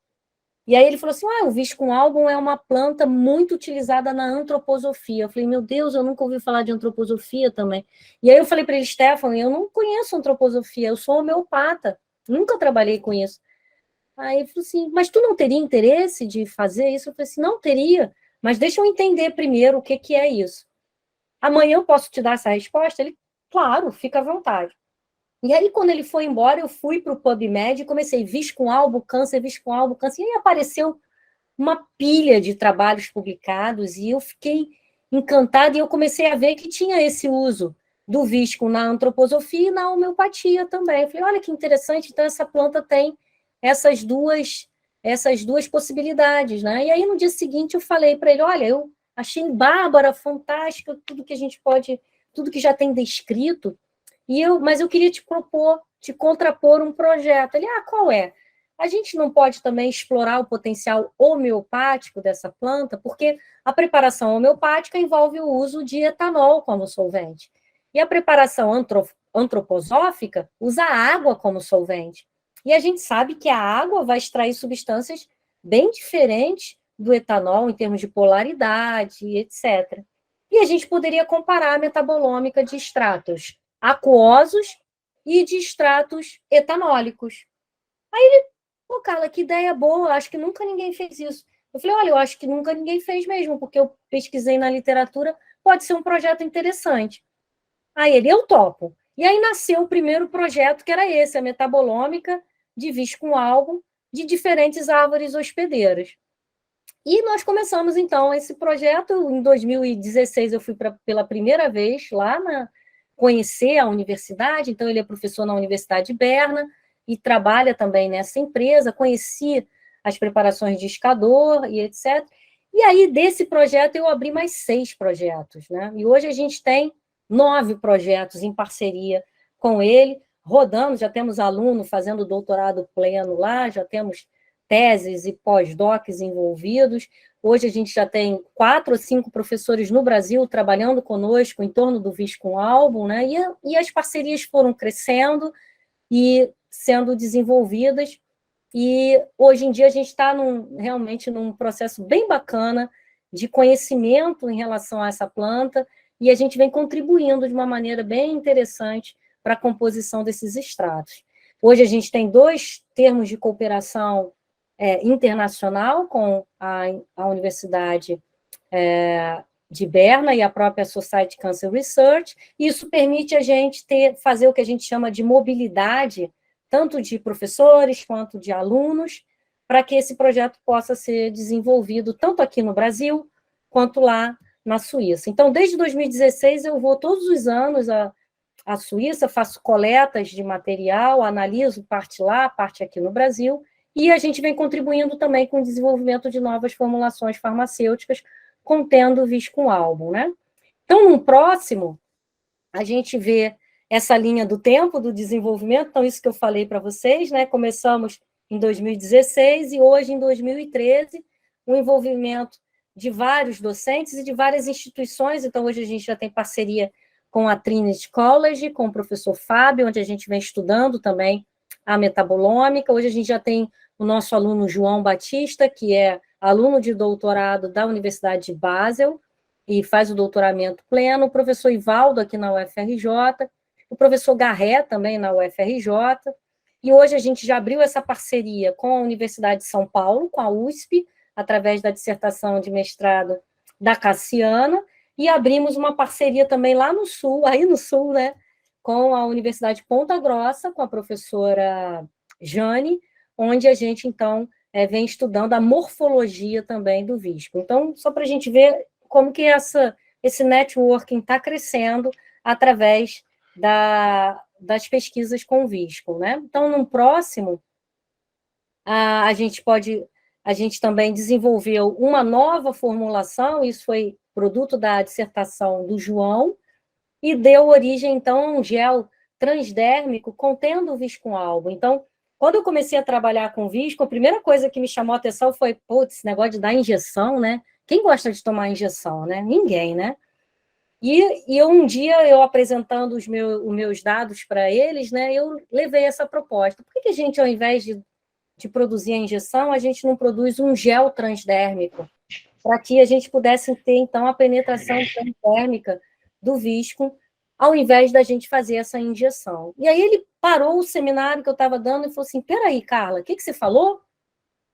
E aí ele falou assim, o Viscum album é uma planta muito utilizada na antroposofia. Eu falei, meu Deus, eu nunca ouvi falar de antroposofia também. E aí eu falei para ele, Stefan, eu não conheço antroposofia, eu sou homeopata, nunca trabalhei com isso. Aí ele falou assim, mas tu não teria interesse de fazer isso? Eu falei assim, não teria, mas deixa eu entender primeiro o que é isso. Amanhã eu posso te dar essa resposta? Ele, claro, fica à vontade. E aí, quando ele foi embora, eu fui para o PubMed e comecei, Viscum album, câncer, Viscum album, câncer, e aí apareceu uma pilha de trabalhos publicados, e eu fiquei encantada, e eu comecei a ver que tinha esse uso do Viscum na antroposofia e na homeopatia também. Eu falei, olha que interessante, então essa planta tem essas duas possibilidades, né? E aí, no dia seguinte, eu falei para ele, olha, eu achei bárbara, fantástica, tudo que a gente pode, tudo que já tem descrito, mas eu queria te contrapor um projeto. Ele, qual é? A gente não pode também explorar o potencial homeopático dessa planta, porque a preparação homeopática envolve o uso de etanol como solvente. E a preparação antroposófica usa a água como solvente. E a gente sabe que a água vai extrair substâncias bem diferentes do etanol em termos de polaridade, etc. E a gente poderia comparar a metabolômica de extratos aquosos e de extratos etanólicos. Aí ele, Carla, que ideia boa, acho que nunca ninguém fez isso. Eu falei, olha, eu acho que nunca ninguém fez mesmo, porque eu pesquisei na literatura, pode ser um projeto interessante. Aí ele, eu topo. E aí nasceu o primeiro projeto, que era esse, a metabolômica de Viscum album, de diferentes árvores hospedeiras. E nós começamos, então, esse projeto. Em 2016, eu fui pela primeira vez lá conhecer a universidade, então ele é professor na Universidade de Berna e trabalha também nessa empresa, conheci as preparações de escador e etc. E aí, desse projeto, eu abri mais 6 projetos, né? E hoje a gente tem 9 projetos em parceria com ele, rodando, já temos aluno fazendo doutorado pleno lá, já temos teses e pós-docs envolvidos. Hoje a gente já tem 4 ou 5 professores no Brasil trabalhando conosco em torno do Viscum album, né? E as parcerias foram crescendo e sendo desenvolvidas. E hoje em dia a gente está realmente num processo bem bacana de conhecimento em relação a essa planta, e a gente vem contribuindo de uma maneira bem interessante para a composição desses extratos. Hoje a gente tem 2 termos de cooperação internacional com a Universidade de Berna e a própria Society Cancer Research, e isso permite a gente fazer o que a gente chama de mobilidade, tanto de professores quanto de alunos, para que esse projeto possa ser desenvolvido tanto aqui no Brasil, quanto lá na Suíça. Então, desde 2016, eu vou todos os anos à Suíça, faço coletas de material, analiso parte lá, parte aqui no Brasil, e a gente vem contribuindo também com o desenvolvimento de novas formulações farmacêuticas contendo viscoalbum, né? Então, no próximo, a gente vê essa linha do tempo do desenvolvimento, então isso que eu falei para vocês, né? Começamos em 2016 e hoje, em 2013, o envolvimento de vários docentes e de várias instituições. Então, hoje a gente já tem parceria com a Trinity College, com o professor Fábio, onde a gente vem estudando também a metabolômica. Hoje a gente já tem o nosso aluno João Batista, que é aluno de doutorado da Universidade de Basel, e faz o doutoramento pleno, o professor Ivaldo aqui na UFRJ, o professor Garré também na UFRJ, e hoje a gente já abriu essa parceria com a Universidade de São Paulo, com a USP, através da dissertação de mestrado da Cassiana, e abrimos uma parceria também lá no Sul, aí no Sul, né, com a Universidade de Ponta Grossa, com a professora Jane, onde a gente, então, vem estudando a morfologia também do visco. Então, só para a gente ver como que esse networking está crescendo através das pesquisas com visco, né? Então, no próximo, a gente também desenvolveu uma nova formulação, isso foi produto da dissertação do João, e deu origem, então, a um gel transdérmico contendo viscoalbum. Então, quando eu comecei a trabalhar com visco, a primeira coisa que me chamou a atenção foi, putz, esse negócio de dar injeção, né? Quem gosta de tomar injeção, né? Ninguém, né? E um dia, eu apresentando os meus dados para eles, né, eu levei essa proposta. Por que a gente, ao invés de produzir a injeção, a gente não produz um gel transdérmico? Para que a gente pudesse ter, então, a penetração transdérmica do visco, ao invés da gente fazer essa injeção. E aí ele parou o seminário que eu estava dando e falou assim, peraí, Carla, o que você falou? Eu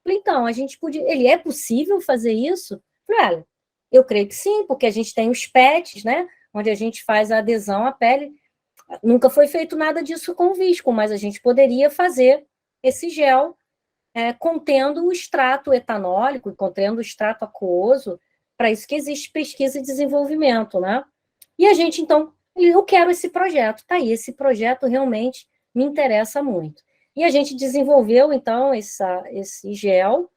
falei, então, a gente podia... é possível fazer isso? Eu falei, olha, eu creio que sim, porque a gente tem os PETs, né, onde a gente faz a adesão à pele. Nunca foi feito nada disso com visco, mas a gente poderia fazer esse gel contendo o extrato etanólico, contendo o extrato aquoso, para isso que existe pesquisa e desenvolvimento, né? E a gente, então, eu quero esse projeto, tá aí, esse projeto realmente me interessa muito. E a gente desenvolveu, então, esse gel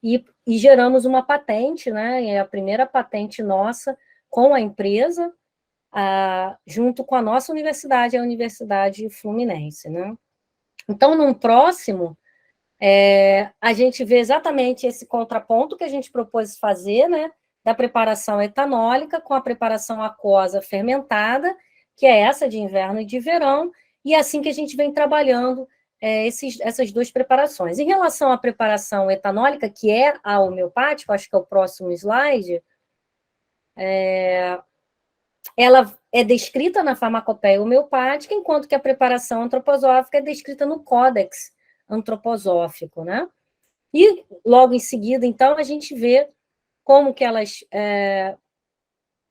e geramos uma patente, né? É a primeira patente nossa com a empresa, junto com a nossa universidade, a Universidade Fluminense, né? Então, num próximo, a gente vê exatamente esse contraponto que a gente propôs fazer, né? Da preparação etanólica com a preparação aquosa fermentada, que é essa de inverno e de verão, e é assim que a gente vem trabalhando essas duas preparações. Em relação à preparação etanólica, que é a homeopática, acho que é o próximo slide, ela é descrita na farmacopeia homeopática, enquanto que a preparação antroposófica é descrita no Códex Antroposófico, né? E, logo em seguida, então, a gente vê como que elas...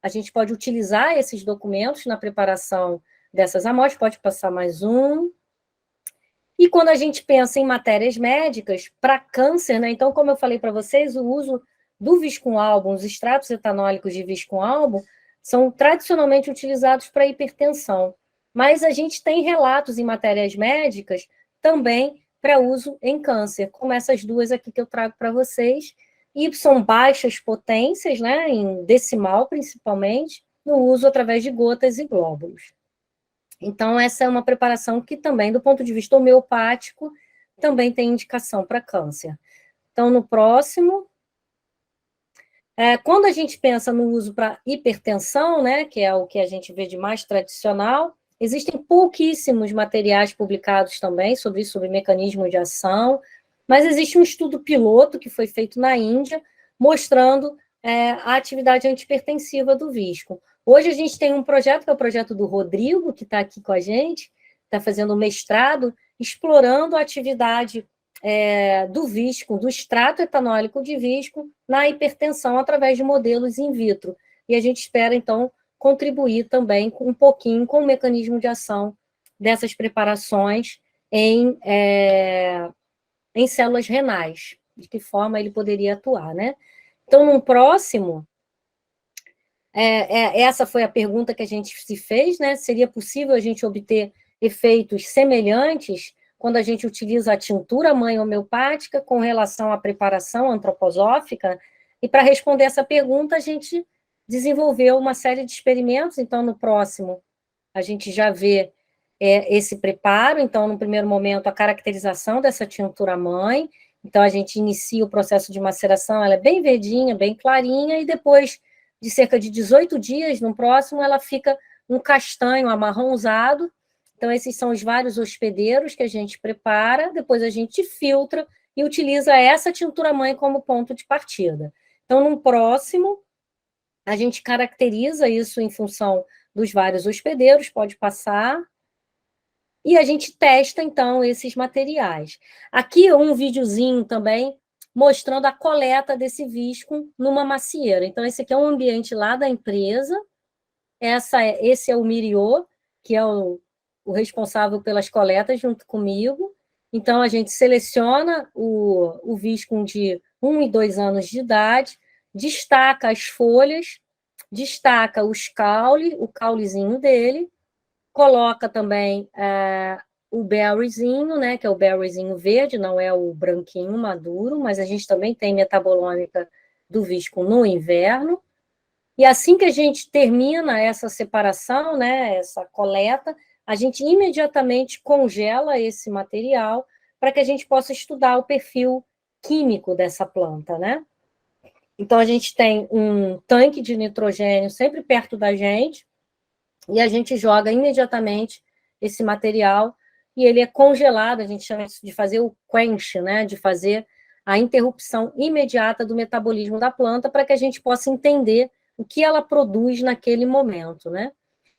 a gente pode utilizar esses documentos na preparação dessas amostras, pode passar mais um. E quando a gente pensa em matérias médicas para câncer, né? Então, como eu falei para vocês, o uso do viscoalbum, os extratos etanólicos de viscoalbum, são tradicionalmente utilizados para hipertensão. Mas a gente tem relatos em matérias médicas também para uso em câncer, como essas duas aqui que eu trago para vocês, e são baixas potências, né, em decimal principalmente, no uso através de gotas e glóbulos. Então, essa é uma preparação que também, do ponto de vista homeopático, também tem indicação para câncer. Então, no próximo, quando a gente pensa no uso para hipertensão, né, que é o que a gente vê de mais tradicional, existem pouquíssimos materiais publicados também sobre mecanismo de ação, mas existe um estudo piloto que foi feito na Índia, mostrando a atividade antihipertensiva do visco. Hoje a gente tem um projeto, que é o projeto do Rodrigo, que está aqui com a gente, está fazendo um mestrado, explorando a atividade do visco, do extrato etanólico de visco, na hipertensão, através de modelos in vitro. E a gente espera, então, contribuir também um pouquinho com o mecanismo de ação dessas preparações em células renais, de que forma ele poderia atuar, né? Então, num próximo, essa foi a pergunta que a gente se fez, né? Seria possível a gente obter efeitos semelhantes quando a gente utiliza a tintura mãe homeopática com relação à preparação antroposófica? E para responder essa pergunta, a gente desenvolveu uma série de experimentos. Então, no próximo, a gente já vê esse preparo. Então, no primeiro momento, a caracterização dessa tintura mãe. Então, a gente inicia o processo de maceração, ela é bem verdinha, bem clarinha, e depois de cerca de 18 dias, no próximo, ela fica um castanho amarronzado. Então, esses são os vários hospedeiros que a gente prepara, depois a gente filtra e utiliza essa tintura-mãe como ponto de partida. Então, no próximo, a gente caracteriza isso em função dos vários hospedeiros, pode passar, e a gente testa, então, esses materiais. Aqui um videozinho também mostrando a coleta desse visco numa macieira. Então, esse aqui é um ambiente lá da empresa, esse é o Miriô, que é o responsável pelas coletas junto comigo. Então, a gente seleciona o visco de 1 e 2 anos de idade, destaca as folhas, destaca o caulezinho dele, coloca também o berryzinho, né, que é o berryzinho verde, não é o branquinho maduro, mas a gente também tem metabolômica do visco no inverno. E assim que a gente termina essa separação, né, essa coleta, a gente imediatamente congela esse material para que a gente possa estudar o perfil químico dessa planta, né? Então, a gente tem um tanque de nitrogênio sempre perto da gente e a gente joga imediatamente esse material e ele é congelado, a gente chama isso de fazer o quench, né? De fazer a interrupção imediata do metabolismo da planta para que a gente possa entender o que ela produz naquele momento, né?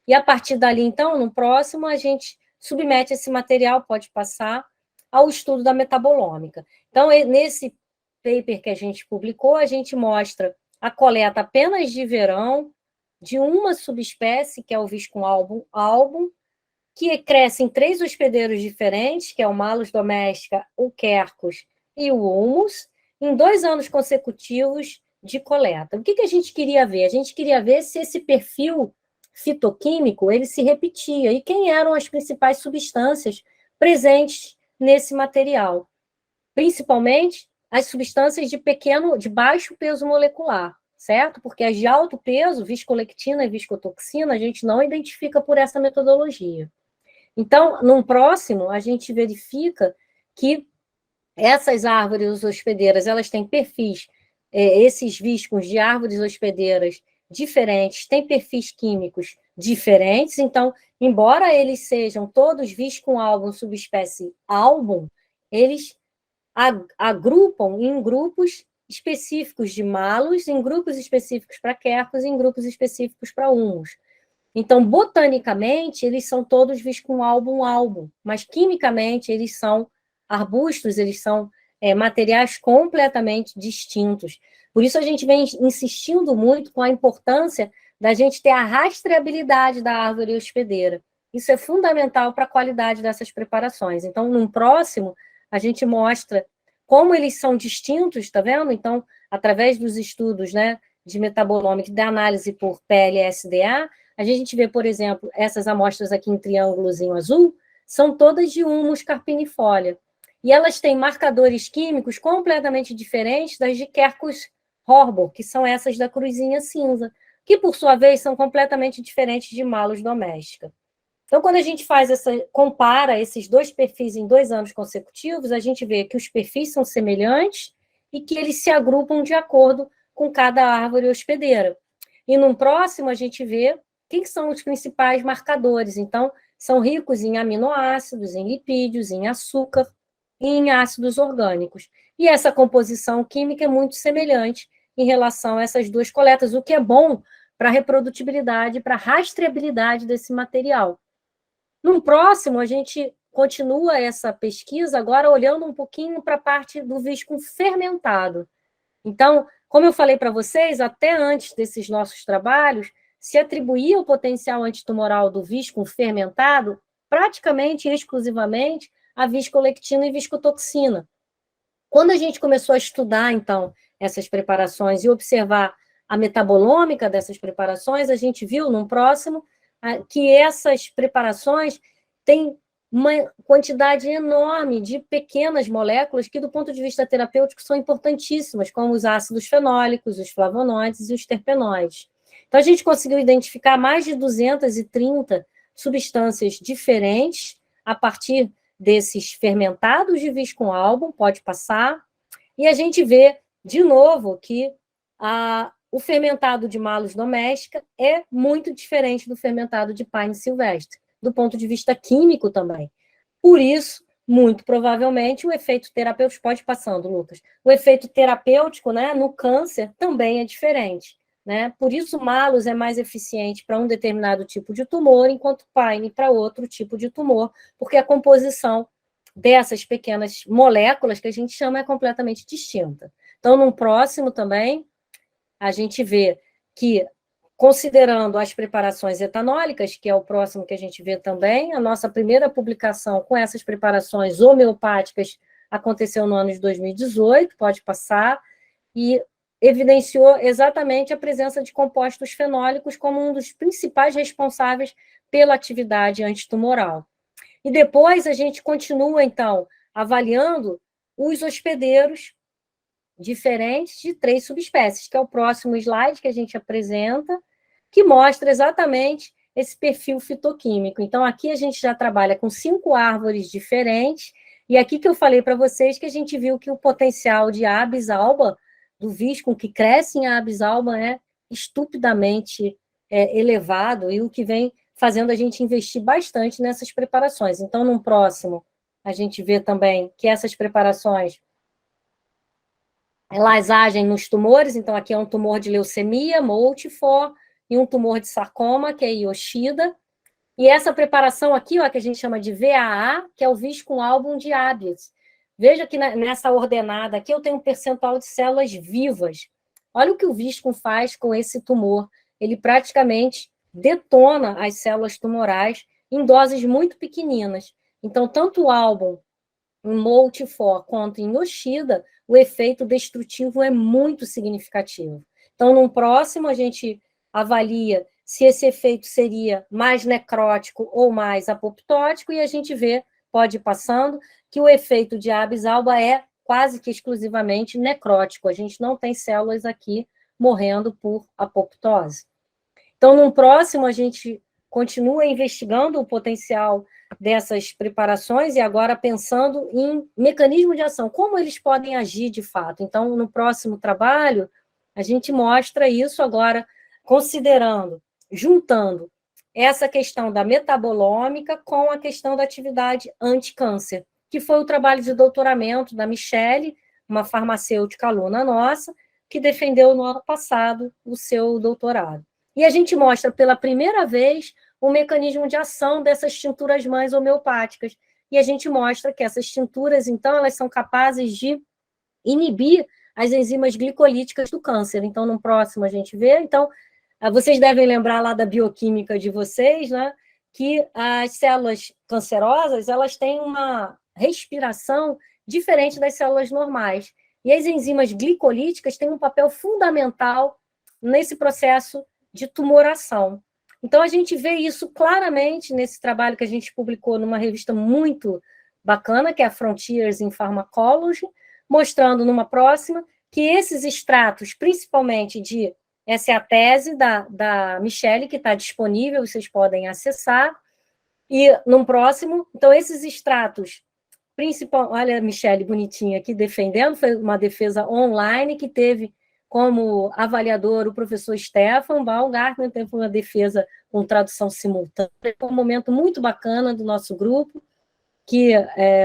E a partir dali, então, no próximo, a gente submete esse material, pode passar, ao estudo da metabolômica. Então, nesse paper que a gente publicou, a gente mostra a coleta apenas de verão, de uma subespécie, que é o Viscum album, que cresce em 3 hospedeiros diferentes, que é o Malus domestica, o Quercus e o Ulmus, em 2 anos consecutivos de coleta. O que a gente queria ver? A gente queria ver se esse perfil fitoquímico ele se repetia e quem eram as principais substâncias presentes nesse material, principalmente as substâncias de baixo peso molecular, certo? Porque as de alto peso, viscolectina e viscotoxina, a gente não identifica por essa metodologia. Então, num próximo, a gente verifica que essas árvores hospedeiras, elas têm perfis, esses viscos de árvores hospedeiras diferentes, têm perfis químicos diferentes, então, embora eles sejam todos Viscum album, subespécie album, eles agrupam em grupos específicos de Malus, em grupos específicos para Quercus e em grupos específicos para Ulmus. Então, botanicamente, eles são todos Viscum album, mas quimicamente eles são arbustos, eles são materiais completamente distintos. Por isso, a gente vem insistindo muito com a importância da gente ter a rastreabilidade da árvore hospedeira. Isso é fundamental para a qualidade dessas preparações. Então, num próximo, a gente mostra como eles são distintos, está vendo? Então, através dos estudos, né, de metabolômica e da análise por PLSDA, a gente vê, por exemplo, essas amostras aqui em triângulozinho azul, são todas de Ulmus carpinifolia. E elas têm marcadores químicos completamente diferentes das de Quercus horbor, que são essas da cruzinha cinza, que, por sua vez, são completamente diferentes de Malus domestica. Então, quando a gente compara esses 2 perfis em 2 anos consecutivos, a gente vê que os perfis são semelhantes e que eles se agrupam de acordo com cada árvore hospedeira. E num próximo, a gente vê quem são os principais marcadores. Então, são ricos em aminoácidos, em lipídios, em açúcar e em ácidos orgânicos. E essa composição química é muito semelhante em relação a essas 2 coletas, o que é bom para a reprodutibilidade, para a rastreabilidade desse material. No próximo, a gente continua essa pesquisa agora olhando um pouquinho para a parte do visco fermentado. Então, como eu falei para vocês, até antes desses nossos trabalhos, se atribuía o potencial antitumoral do visco fermentado praticamente e exclusivamente a viscolectina e viscotoxina. Quando a gente começou a estudar, então, essas preparações e observar a metabolômica dessas preparações, a gente viu num próximo que essas preparações têm uma quantidade enorme de pequenas moléculas que, do ponto de vista terapêutico, são importantíssimas, como os ácidos fenólicos, os flavonoides e os terpenoides. Então, a gente conseguiu identificar mais de 230 substâncias diferentes a partir desses fermentados de Viscum-Album, pode passar, e a gente vê, de novo, que o fermentado de Malus domestica é muito diferente do fermentado de Pine silvestre, do ponto de vista químico também. Por isso, muito provavelmente, o efeito terapêutico, pode passando, Lucas, o efeito terapêutico, né, no câncer também é diferente. Né? Por isso, o Malus é mais eficiente para um determinado tipo de tumor, enquanto Pine para outro tipo de tumor, porque a composição dessas pequenas moléculas que a gente chama é completamente distinta. Então, num próximo também, a gente vê que, considerando as preparações etanólicas, que é o próximo que a gente vê também, a nossa primeira publicação com essas preparações homeopáticas aconteceu no ano de 2018, pode passar, e evidenciou exatamente a presença de compostos fenólicos como um dos principais responsáveis pela atividade antitumoral. E depois a gente continua, então, avaliando os hospedeiros diferentes de 3 subespécies, que é o próximo slide que a gente apresenta, que mostra exatamente esse perfil fitoquímico. Então, aqui a gente já trabalha com 5 árvores diferentes, e aqui que eu falei para vocês que a gente viu que o potencial de Abies alba, do Viscum, que cresce em Abies alba, é estupidamente elevado, e o que vem fazendo a gente investir bastante nessas preparações. Então, num próximo, a gente vê também que essas preparações elas agem nos tumores, então aqui é um tumor de leucemia, multifor, e um tumor de sarcoma, que é Yoshida. E essa preparação aqui, ó, que a gente chama de VAA, que é o Viscum-Album de Abies. Veja que nessa ordenada aqui eu tenho um percentual de células vivas. Olha o que o Viscum faz com esse tumor. Ele praticamente detona as células tumorais em doses muito pequeninas. Então, tanto o álbum em multifor quanto em Yoshida, o efeito destrutivo é muito significativo. Então, num próximo, a gente avalia se esse efeito seria mais necrótico ou mais apoptótico, e a gente vê, pode ir passando, que o efeito de Abies alba é quase que exclusivamente necrótico. A gente não tem células aqui morrendo por apoptose. Então, num próximo, a gente continua investigando o potencial dessas preparações e agora pensando em mecanismo de ação, como eles podem agir de fato. Então, no próximo trabalho, a gente mostra isso agora, considerando, juntando essa questão da metabolômica com a questão da atividade anticâncer, que foi o trabalho de doutoramento da Michele, uma farmacêutica aluna nossa, que defendeu no ano passado o seu doutorado. E a gente mostra pela primeira vez o mecanismo de ação dessas tinturas mães homeopáticas. E a gente mostra que essas tinturas, então, elas são capazes de inibir as enzimas glicolíticas do câncer. Então, no próximo a gente vê. Então, vocês devem lembrar lá da bioquímica de vocês, né, que as células cancerosas, elas têm uma respiração diferente das células normais. E as enzimas glicolíticas têm um papel fundamental nesse processo de tumoração. Então, a gente vê isso claramente nesse trabalho que a gente publicou numa revista muito bacana, que é a Frontiers in Pharmacology, mostrando numa próxima que esses extratos, principalmente de... Essa é a tese da Michele, que está disponível, vocês podem acessar. E num próximo, então, esses extratos, olha a Michele bonitinha aqui defendendo, foi uma defesa online que teve como avaliador o professor Stefan Baumgartner, teve uma defesa com tradução simultânea, foi um momento muito bacana do nosso grupo, que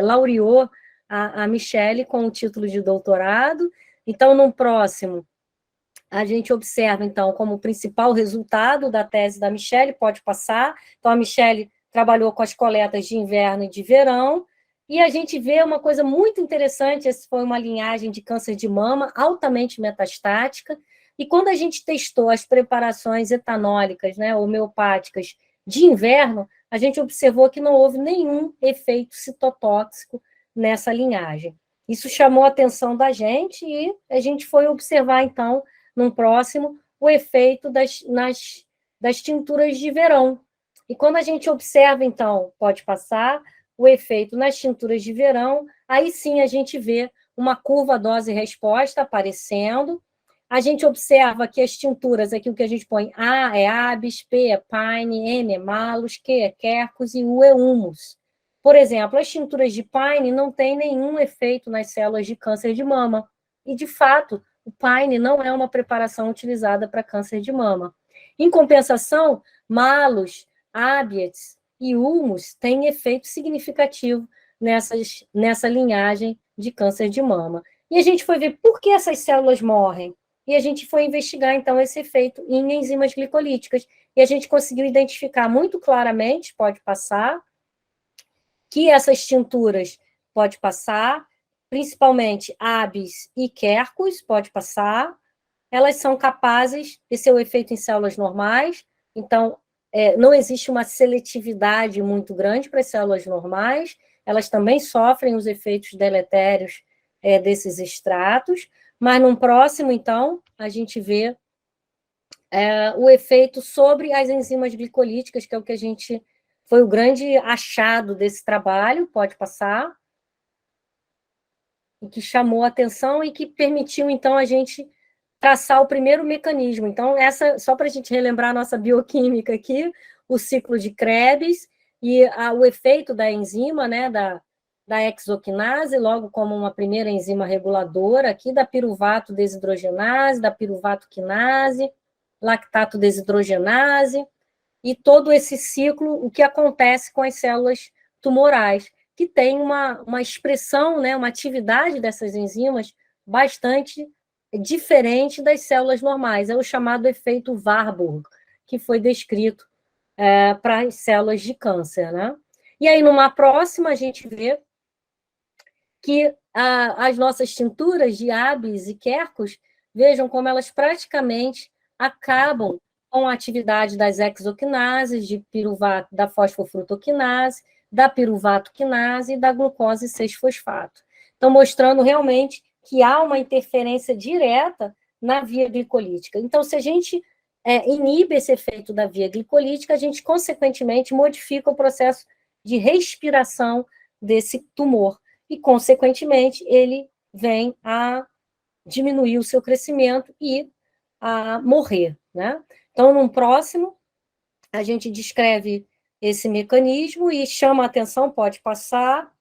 laureou a Michele com o título de doutorado. Então, no próximo, a gente observa, então, como principal resultado da tese da Michele, pode passar. Então, a Michele trabalhou com as coletas de inverno e de verão, e a gente vê uma coisa muito interessante, essa foi uma linhagem de câncer de mama altamente metastática, e quando a gente testou as preparações etanólicas, né, homeopáticas de inverno, a gente observou que não houve nenhum efeito citotóxico nessa linhagem. Isso chamou a atenção da gente e a gente foi observar, então, num próximo, o efeito das tinturas de verão. E quando a gente observa, então, pode passar, o efeito nas tinturas de verão, aí sim a gente vê uma curva dose-resposta aparecendo. A gente observa que as tinturas, aqui o que a gente põe, A é Abis, P é Pine, M é Malus, Q é Quercus e U é Humus. Por exemplo, as tinturas de Pine não têm nenhum efeito nas células de câncer de mama. E, de fato, o Pine não é uma preparação utilizada para câncer de mama. Em compensação, Malus, Abietes e Humus têm efeito significativo nessa linhagem de câncer de mama. E a gente foi ver por que essas células morrem. E a gente foi investigar, então, esse efeito em enzimas glicolíticas. E a gente conseguiu identificar muito claramente, pode passar, que essas tinturas, pode passar, principalmente Abis e Quercus, pode passar, elas são capazes, esse é o efeito em células normais, então, não existe uma seletividade muito grande para as células normais, elas também sofrem os efeitos deletérios desses extratos, mas no próximo, então, a gente vê o efeito sobre as enzimas glicolíticas, que é o que foi o grande achado desse trabalho, pode passar, e que chamou a atenção e que permitiu, então, a gente traçar o primeiro mecanismo. Então, só para a gente relembrar a nossa bioquímica aqui, o ciclo de Krebs e o efeito da enzima, né, da hexoquinase, logo como uma primeira enzima reguladora aqui, da piruvato desidrogenase, da piruvato quinase, lactato desidrogenase, e todo esse ciclo, o que acontece com as células tumorais, que tem uma expressão, né, uma atividade dessas enzimas bastante diferente das células normais. É o chamado efeito Warburg, que foi descrito para as células de câncer, né? E aí, numa próxima, a gente vê que as nossas tinturas de Abis e Quercus, vejam como elas praticamente acabam com a atividade das hexoquinases, de piruvato, da fosfofrutoquinase, da piruvato-quinase e da glucose 6-fosfato. Então, mostrando realmente que há uma interferência direta na via glicolítica. Então, se a gente inibe esse efeito da via glicolítica, a gente, consequentemente, modifica o processo de respiração desse tumor. E, consequentemente, ele vem a diminuir o seu crescimento e a morrer, né? Então, num próximo, a gente descreve esse mecanismo e chama a atenção, pode passar,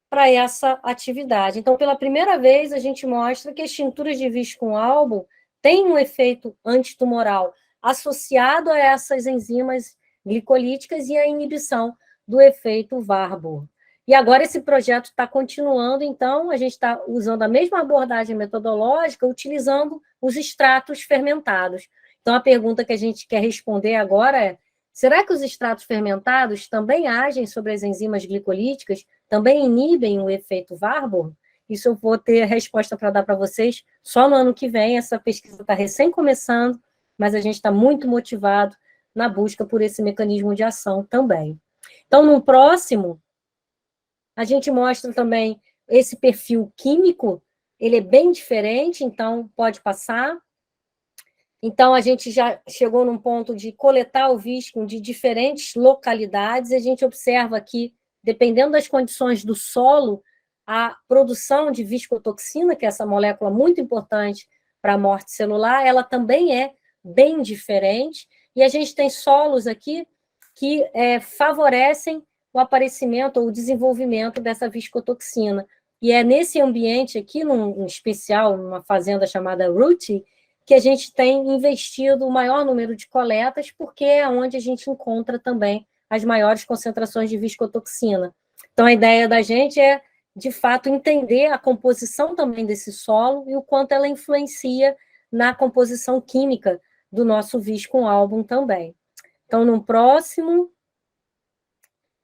para essa atividade. Então, pela primeira vez, a gente mostra que as tinturas de Visch com álbum têm um efeito antitumoral associado a essas enzimas glicolíticas e a inibição do efeito Warburg. E agora esse projeto está continuando, então, a gente está usando a mesma abordagem metodológica, utilizando os extratos fermentados. Então, a pergunta que a gente quer responder agora é: será que os extratos fermentados também agem sobre as enzimas glicolíticas, também inibem o efeito Warburg? Isso eu vou ter a resposta para dar para vocês só no ano que vem. Essa pesquisa está recém começando, mas a gente está muito motivado na busca por esse mecanismo de ação também. Então, no próximo, a gente mostra também esse perfil químico, ele é bem diferente, então pode passar. Então, a gente já chegou num ponto de coletar o visco de diferentes localidades, e a gente observa que, dependendo das condições do solo, a produção de viscotoxina, que é essa molécula muito importante para a morte celular, ela também é bem diferente, e a gente tem solos aqui que favorecem o aparecimento ou o desenvolvimento dessa viscotoxina. E é nesse ambiente aqui, em especial, numa fazenda chamada Ruti, que a gente tem investido o maior número de coletas, porque é onde a gente encontra também as maiores concentrações de viscotoxina. Então, a ideia da gente é, de fato, entender a composição também desse solo e o quanto ela influencia na composição química do nosso visco álbum também. Então, no próximo,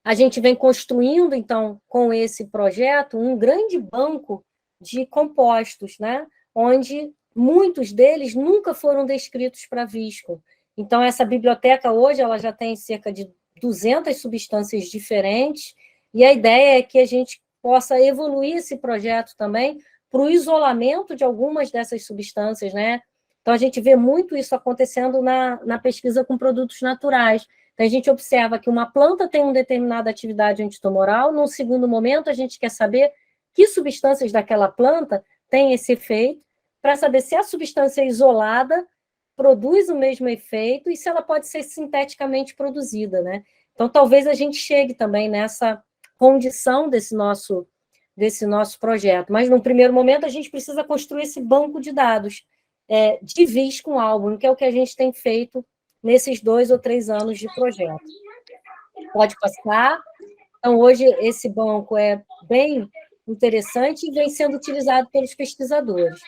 a gente vem construindo, então, com esse projeto, um grande banco de compostos, né? Onde muitos deles nunca foram descritos para visco. Então, essa biblioteca hoje ela já tem cerca de 200 substâncias diferentes, e a ideia é que a gente possa evoluir esse projeto também para o isolamento de algumas dessas substâncias, né? Então, a gente vê muito isso acontecendo na pesquisa com produtos naturais. Então, a gente observa que uma planta tem uma determinada atividade antitumoral, num segundo momento, a gente quer saber que substâncias daquela planta têm esse efeito, para saber se a substância isolada produz o mesmo efeito e se ela pode ser sinteticamente produzida, né? Então, talvez a gente chegue também nessa condição desse nosso projeto. Mas, num primeiro momento, a gente precisa construir esse banco de dados de vis com álbum, que é o que a gente tem feito nesses 2 ou 3 anos de projeto. Pode passar. Então, hoje, esse banco é bem interessante e vem sendo utilizado pelos pesquisadores.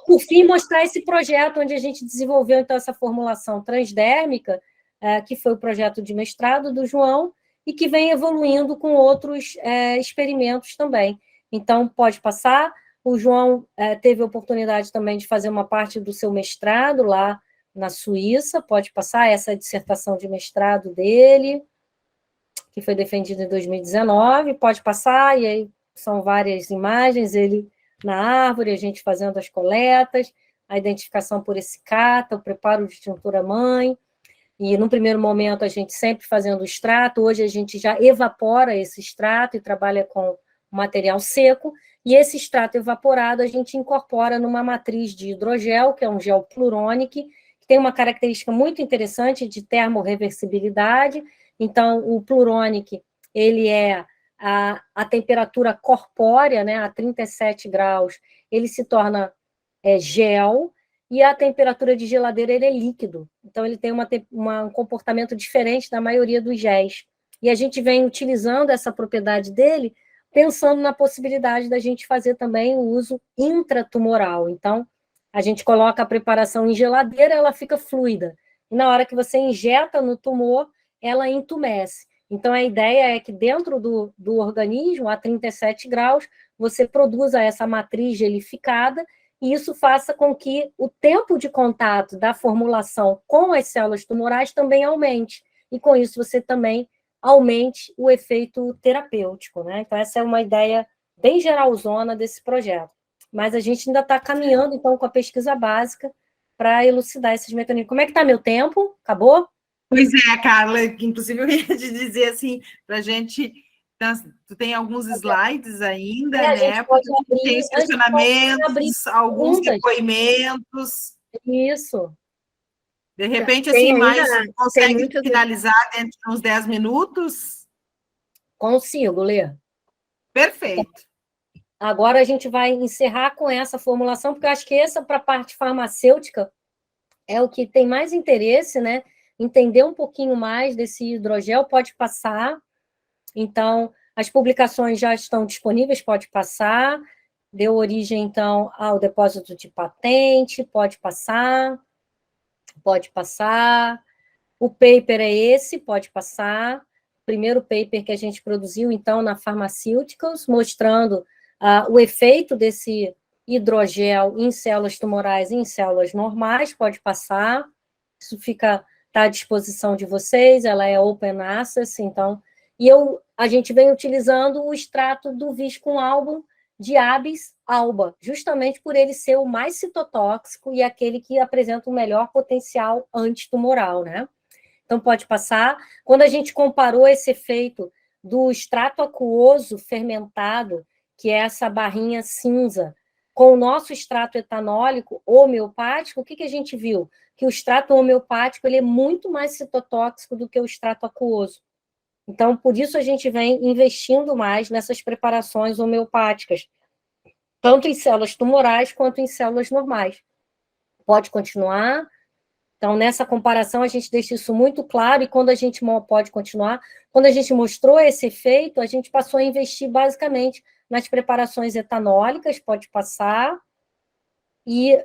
Por fim, mostrar esse projeto onde a gente desenvolveu, então, essa formulação transdérmica, que foi o projeto de mestrado do João, e que vem evoluindo com outros experimentos também. Então, pode passar. O João teve a oportunidade também de fazer uma parte do seu mestrado lá na Suíça, pode passar essa dissertação de mestrado dele, que foi defendida em 2019, pode passar, e aí são várias imagens, ele na árvore, a gente fazendo as coletas, a identificação por esse cata, o preparo de tintura-mãe, e no primeiro momento a gente sempre fazendo o extrato, hoje a gente já evapora esse extrato e trabalha com material seco, e esse extrato evaporado a gente incorpora numa matriz de hidrogel, que é um gel Pluronic, que tem uma característica muito interessante de termorreversibilidade. Então, o Pluronic, ele é a temperatura corpórea, né, a 37 graus, ele se torna gel, e a temperatura de geladeira ele é líquido. Então, ele tem um comportamento diferente da maioria dos géis. E a gente vem utilizando essa propriedade dele, pensando na possibilidade da gente fazer também o uso intratumoral. Então, a gente coloca a preparação em geladeira, ela fica fluida. E na hora que você injeta no tumor, ela entumece. Então, a ideia é que dentro do organismo, a 37 graus, você produza essa matriz gelificada, e isso faça com que o tempo de contato da formulação com as células tumorais também aumente. E, com isso, você também aumente o efeito terapêutico, né? Então, essa é uma ideia bem geralzona desse projeto. Mas a gente ainda está caminhando, então, com a pesquisa básica para elucidar esses mecanismos. Como é que está meu tempo? Acabou? Pois é, Carla, inclusive eu ia te dizer assim, para a gente... Tu tem alguns slides ainda, né? Tem os questionamentos, alguns depoimentos. Isso. De repente, assim, consegue finalizar dentro de uns 10 minutos? Consigo, Lê. Perfeito. Agora a gente vai encerrar com essa formulação, porque eu acho que essa, para a parte farmacêutica, é o que tem mais interesse, né? Entender um pouquinho mais desse hidrogel, pode passar. Então, as publicações já estão disponíveis, pode passar. Deu origem, então, ao depósito de patente, pode passar. Pode passar. O paper é esse, pode passar. O primeiro paper que a gente produziu, então, na Pharmaceuticals, mostrando o efeito desse hidrogel em células tumorais e em células normais, pode passar. Isso está à disposição de vocês, ela é open access, então... E a gente vem utilizando o extrato do vis com álbum de Abies alba, justamente por ele ser o mais citotóxico e aquele que apresenta o melhor potencial antitumoral, né? Então, pode passar. Quando a gente comparou esse efeito do extrato aquoso fermentado, que é essa barrinha cinza, com o nosso extrato etanólico homeopático, o que a gente viu? Que o extrato homeopático ele é muito mais citotóxico do que o extrato aquoso. Então, por isso a gente vem investindo mais nessas preparações homeopáticas, tanto em células tumorais quanto em células normais. Pode continuar. Então, nessa comparação, a gente deixa isso muito claro, e quando a gente pode continuar, quando a gente mostrou esse efeito, a gente passou a investir basicamente nas preparações etanólicas, pode passar, e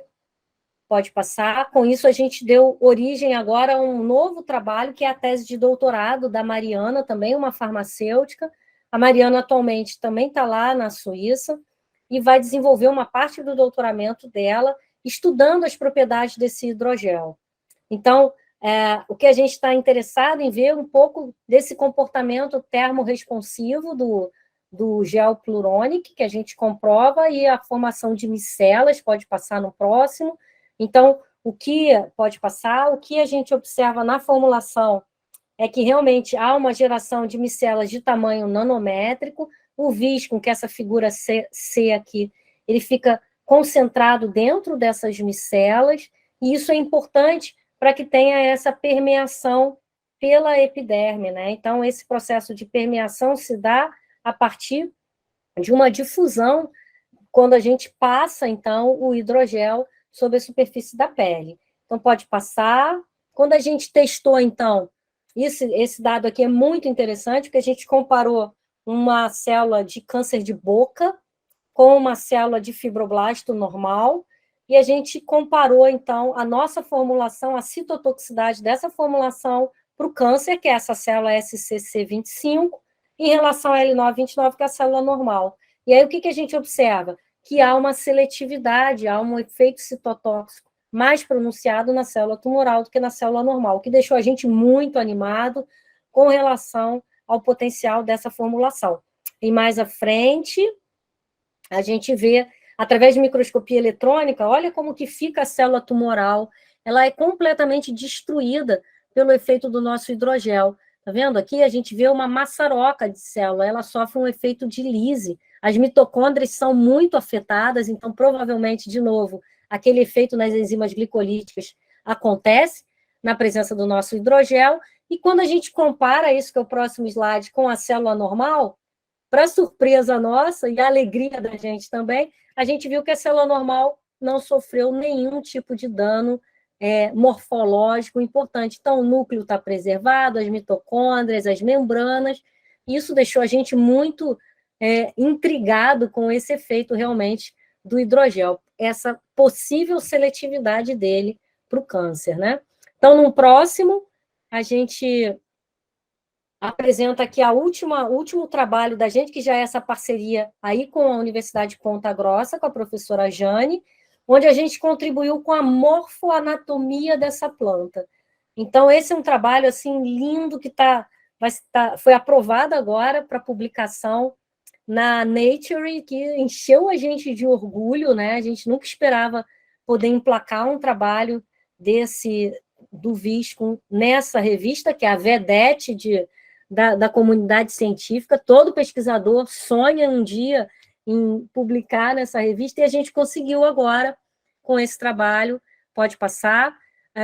pode passar. Com isso, a gente deu origem agora a um novo trabalho, que é a tese de doutorado da Mariana, também uma farmacêutica. A Mariana atualmente também está lá na Suíça e vai desenvolver uma parte do doutoramento dela estudando as propriedades desse hidrogel. Então, o que a gente está interessado em ver um pouco desse comportamento termorresponsivo do gel Pluronic, que a gente comprova, e a formação de micelas, pode passar no próximo. Então, o que pode passar, o que a gente observa na formulação é que realmente há uma geração de micelas de tamanho nanométrico, o visco, que é essa figura C aqui, ele fica concentrado dentro dessas micelas, e isso é importante para que tenha essa permeação pela epiderme, né? Então, esse processo de permeação se dá a partir de uma difusão, quando a gente passa, então, o hidrogel sobre a superfície da pele. Então, pode passar. Quando a gente testou, então, esse dado aqui é muito interessante, porque a gente comparou uma célula de câncer de boca com uma célula de fibroblasto normal, e a gente comparou, então, a nossa formulação, a citotoxicidade dessa formulação para o câncer, que é essa célula SCC25, em relação a L929, que é a célula normal. E aí, o que a gente observa? Que há uma seletividade, há um efeito citotóxico mais pronunciado na célula tumoral do que na célula normal, o que deixou a gente muito animado com relação ao potencial dessa formulação. E mais à frente, a gente vê, através de microscopia eletrônica, olha como que fica a célula tumoral, ela é completamente destruída pelo efeito do nosso hidrogel. Tá vendo? Aqui a gente vê uma maçaroca de célula, ela sofre um efeito de lise. As mitocôndrias são muito afetadas, então, provavelmente, de novo, aquele efeito nas enzimas glicolíticas acontece na presença do nosso hidrogel, e quando a gente compara isso, que é o próximo slide, com a célula normal, para surpresa nossa e a alegria da gente também, a gente viu que a célula normal não sofreu nenhum tipo de dano morfológico importante. Então, o núcleo está preservado, as mitocôndrias, as membranas, isso deixou a gente muito intrigado com esse efeito realmente do hidrogel, essa possível seletividade dele para o câncer, né? Então, no próximo, a gente apresenta aqui o último trabalho da gente, que já é essa parceria aí com a Universidade de Ponta Grossa, com a professora Jane, onde a gente contribuiu com a morfoanatomia dessa planta. Então, esse é um trabalho assim lindo que foi aprovado agora para publicação na Nature, que encheu a gente de orgulho, né? A gente nunca esperava poder emplacar um trabalho do visco nessa revista, que é a vedete da comunidade científica. Todo pesquisador sonha um dia em publicar nessa revista, e a gente conseguiu agora, com esse trabalho, pode passar,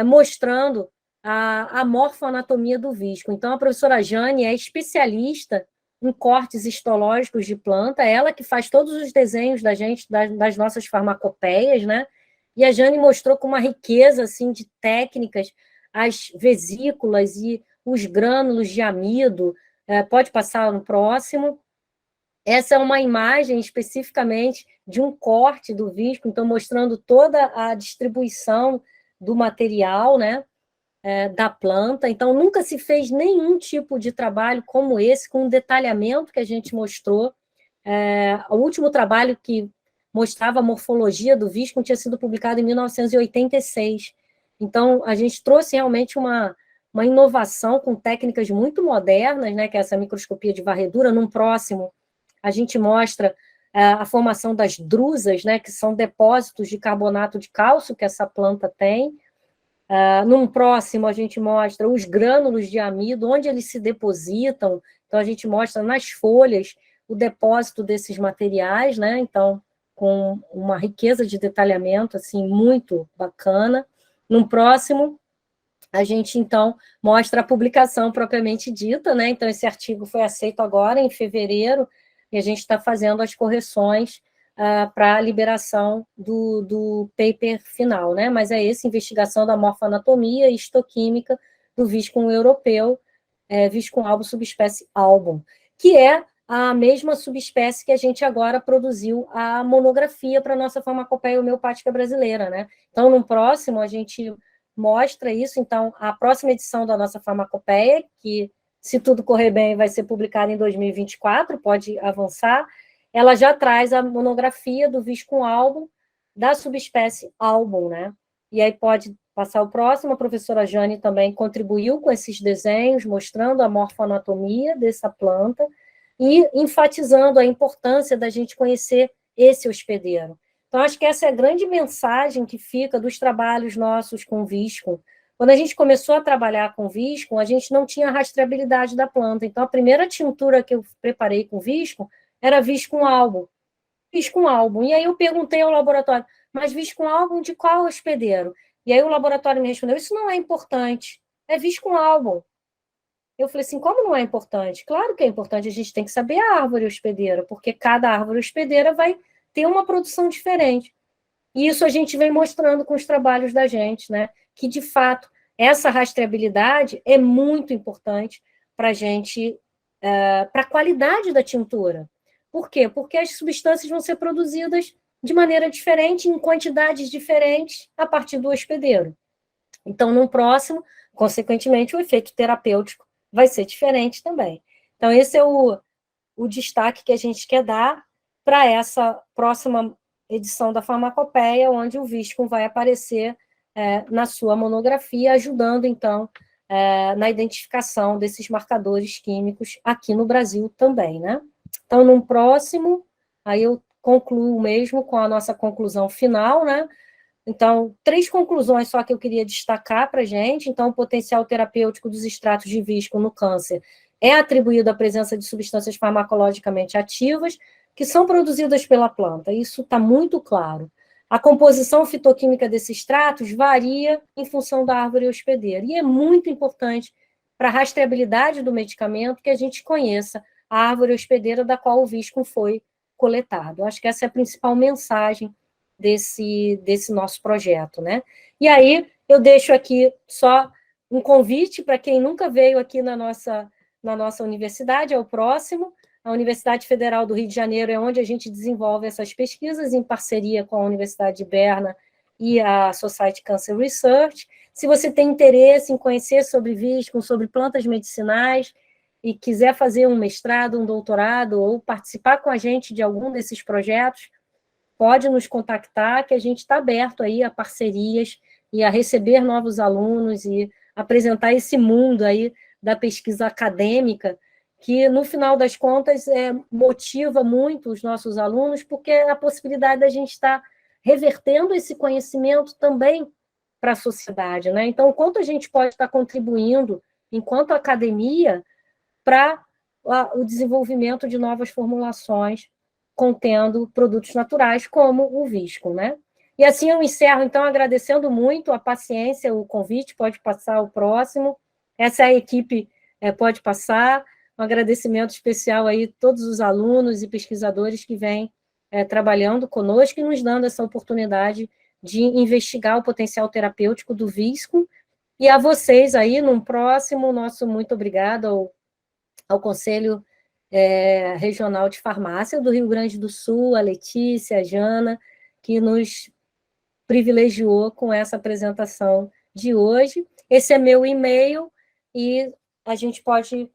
mostrando a morfoanatomia do visco. Então, a professora Jane é especialista em cortes histológicos de planta, ela que faz todos os desenhos da gente, das nossas farmacopeias, né? E a Jane mostrou com uma riqueza assim, de técnicas, as vesículas e os grânulos de amido. Pode passar no próximo. Essa é uma imagem especificamente de um corte do visco, então mostrando toda a distribuição do material, né, da planta. Então, nunca se fez nenhum tipo de trabalho como esse, com o detalhamento que a gente mostrou. O último trabalho que mostrava a morfologia do visco tinha sido publicado em 1986. Então, a gente trouxe realmente uma inovação com técnicas muito modernas, né, que é essa microscopia de varredura. Num próximo, a gente mostra a formação das drusas, né, que são depósitos de carbonato de cálcio que essa planta tem. Num próximo, a gente mostra os grânulos de amido, onde eles se depositam. Então, a gente mostra nas folhas o depósito desses materiais, né? Então, com uma riqueza de detalhamento assim, muito bacana. Num próximo, a gente, então, mostra a publicação propriamente dita, né? Então, esse artigo foi aceito agora, em fevereiro, e a gente está fazendo as correções para a liberação do paper final, né? Mas é essa investigação da morfoanatomia e histoquímica do viscum europeu, viscum album subespécie album, que é a mesma subespécie que a gente agora produziu a monografia para a nossa farmacopeia homeopática brasileira, né? Então, no próximo, a gente mostra isso. Então, a próxima edição da nossa farmacopeia, que, se tudo correr bem, vai ser publicada em 2024, pode avançar, ela já traz a monografia do viscum album da subespécie album, né? E aí pode passar o próximo. A professora Jane também contribuiu com esses desenhos, mostrando a morfoanatomia dessa planta e enfatizando a importância da gente conhecer esse hospedeiro. Então, acho que essa é a grande mensagem que fica dos trabalhos nossos com o Viscum. Quando a gente começou a trabalhar com o Viscum, a gente não tinha rastreabilidade da planta. Então, a primeira tintura que eu preparei com o Viscum era Viscum album. Viscum album. E aí eu perguntei ao laboratório, mas Viscum album de qual hospedeiro? E aí o laboratório me respondeu, isso não é importante, é Viscum album. Eu falei assim, como não é importante? Claro que é importante, a gente tem que saber a árvore hospedeira, porque cada árvore hospedeira vai ter uma produção diferente. E isso a gente vem mostrando com os trabalhos da gente, né? Que, de fato, essa rastreabilidade é muito importante para a gente, para a qualidade da tintura. Por quê? Porque as substâncias vão ser produzidas de maneira diferente, em quantidades diferentes, a partir do hospedeiro. Então, no próximo, consequentemente, o efeito terapêutico vai ser diferente também. Então, esse é o destaque que a gente quer dar para essa próxima edição da Farmacopeia, onde o Viscum vai aparecer na sua monografia, ajudando, então, na identificação desses marcadores químicos aqui no Brasil também, né? Então, no próximo, aí eu concluo mesmo com a nossa conclusão final, né? Então, 3 conclusões só que eu queria destacar para a gente. Então, o potencial terapêutico dos extratos de Viscum no câncer é atribuído à presença de substâncias farmacologicamente ativas que são produzidas pela planta. Isso está muito claro. A composição fitoquímica desses extratos varia em função da árvore hospedeira. E é muito importante para a rastreabilidade do medicamento que a gente conheça a árvore hospedeira da qual o Viscum foi coletado. Eu acho que essa é a principal mensagem desse nosso projeto, né? E aí, eu deixo aqui só um convite para quem nunca veio aqui na nossa universidade, é o próximo. A Universidade Federal do Rio de Janeiro é onde a gente desenvolve essas pesquisas em parceria com a Universidade de Berna e a Society Cancer Research. Se você tem interesse em conhecer sobre Viscum, sobre plantas medicinais, e quiser fazer um mestrado, um doutorado, ou participar com a gente de algum desses projetos, pode nos contactar, que a gente está aberto aí a parcerias e a receber novos alunos e apresentar esse mundo aí da pesquisa acadêmica, que, no final das contas, motiva muito os nossos alunos, porque é a possibilidade da gente estar revertendo esse conhecimento também para a sociedade, né? Então, quanto a gente pode estar contribuindo, enquanto academia, para o desenvolvimento de novas formulações contendo produtos naturais, como o Viscum, né? E assim eu encerro, então, agradecendo muito a paciência, o convite, pode passar o próximo. Essa é a equipe, pode passar. Um agradecimento especial aí a todos os alunos e pesquisadores que vêm trabalhando conosco e nos dando essa oportunidade de investigar o potencial terapêutico do Viscum. E a vocês aí, num próximo, nosso muito obrigado ao Conselho Regional de Farmácia do Rio Grande do Sul, a Letícia, a Jana, que nos privilegiou com essa apresentação de hoje. Esse é meu e-mail e a gente pode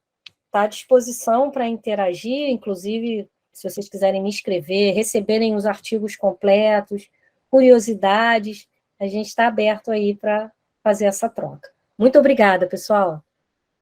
estar à disposição para interagir, inclusive, se vocês quiserem me escrever, receberem os artigos completos, curiosidades, a gente está aberto aí para fazer essa troca. Muito obrigada, pessoal.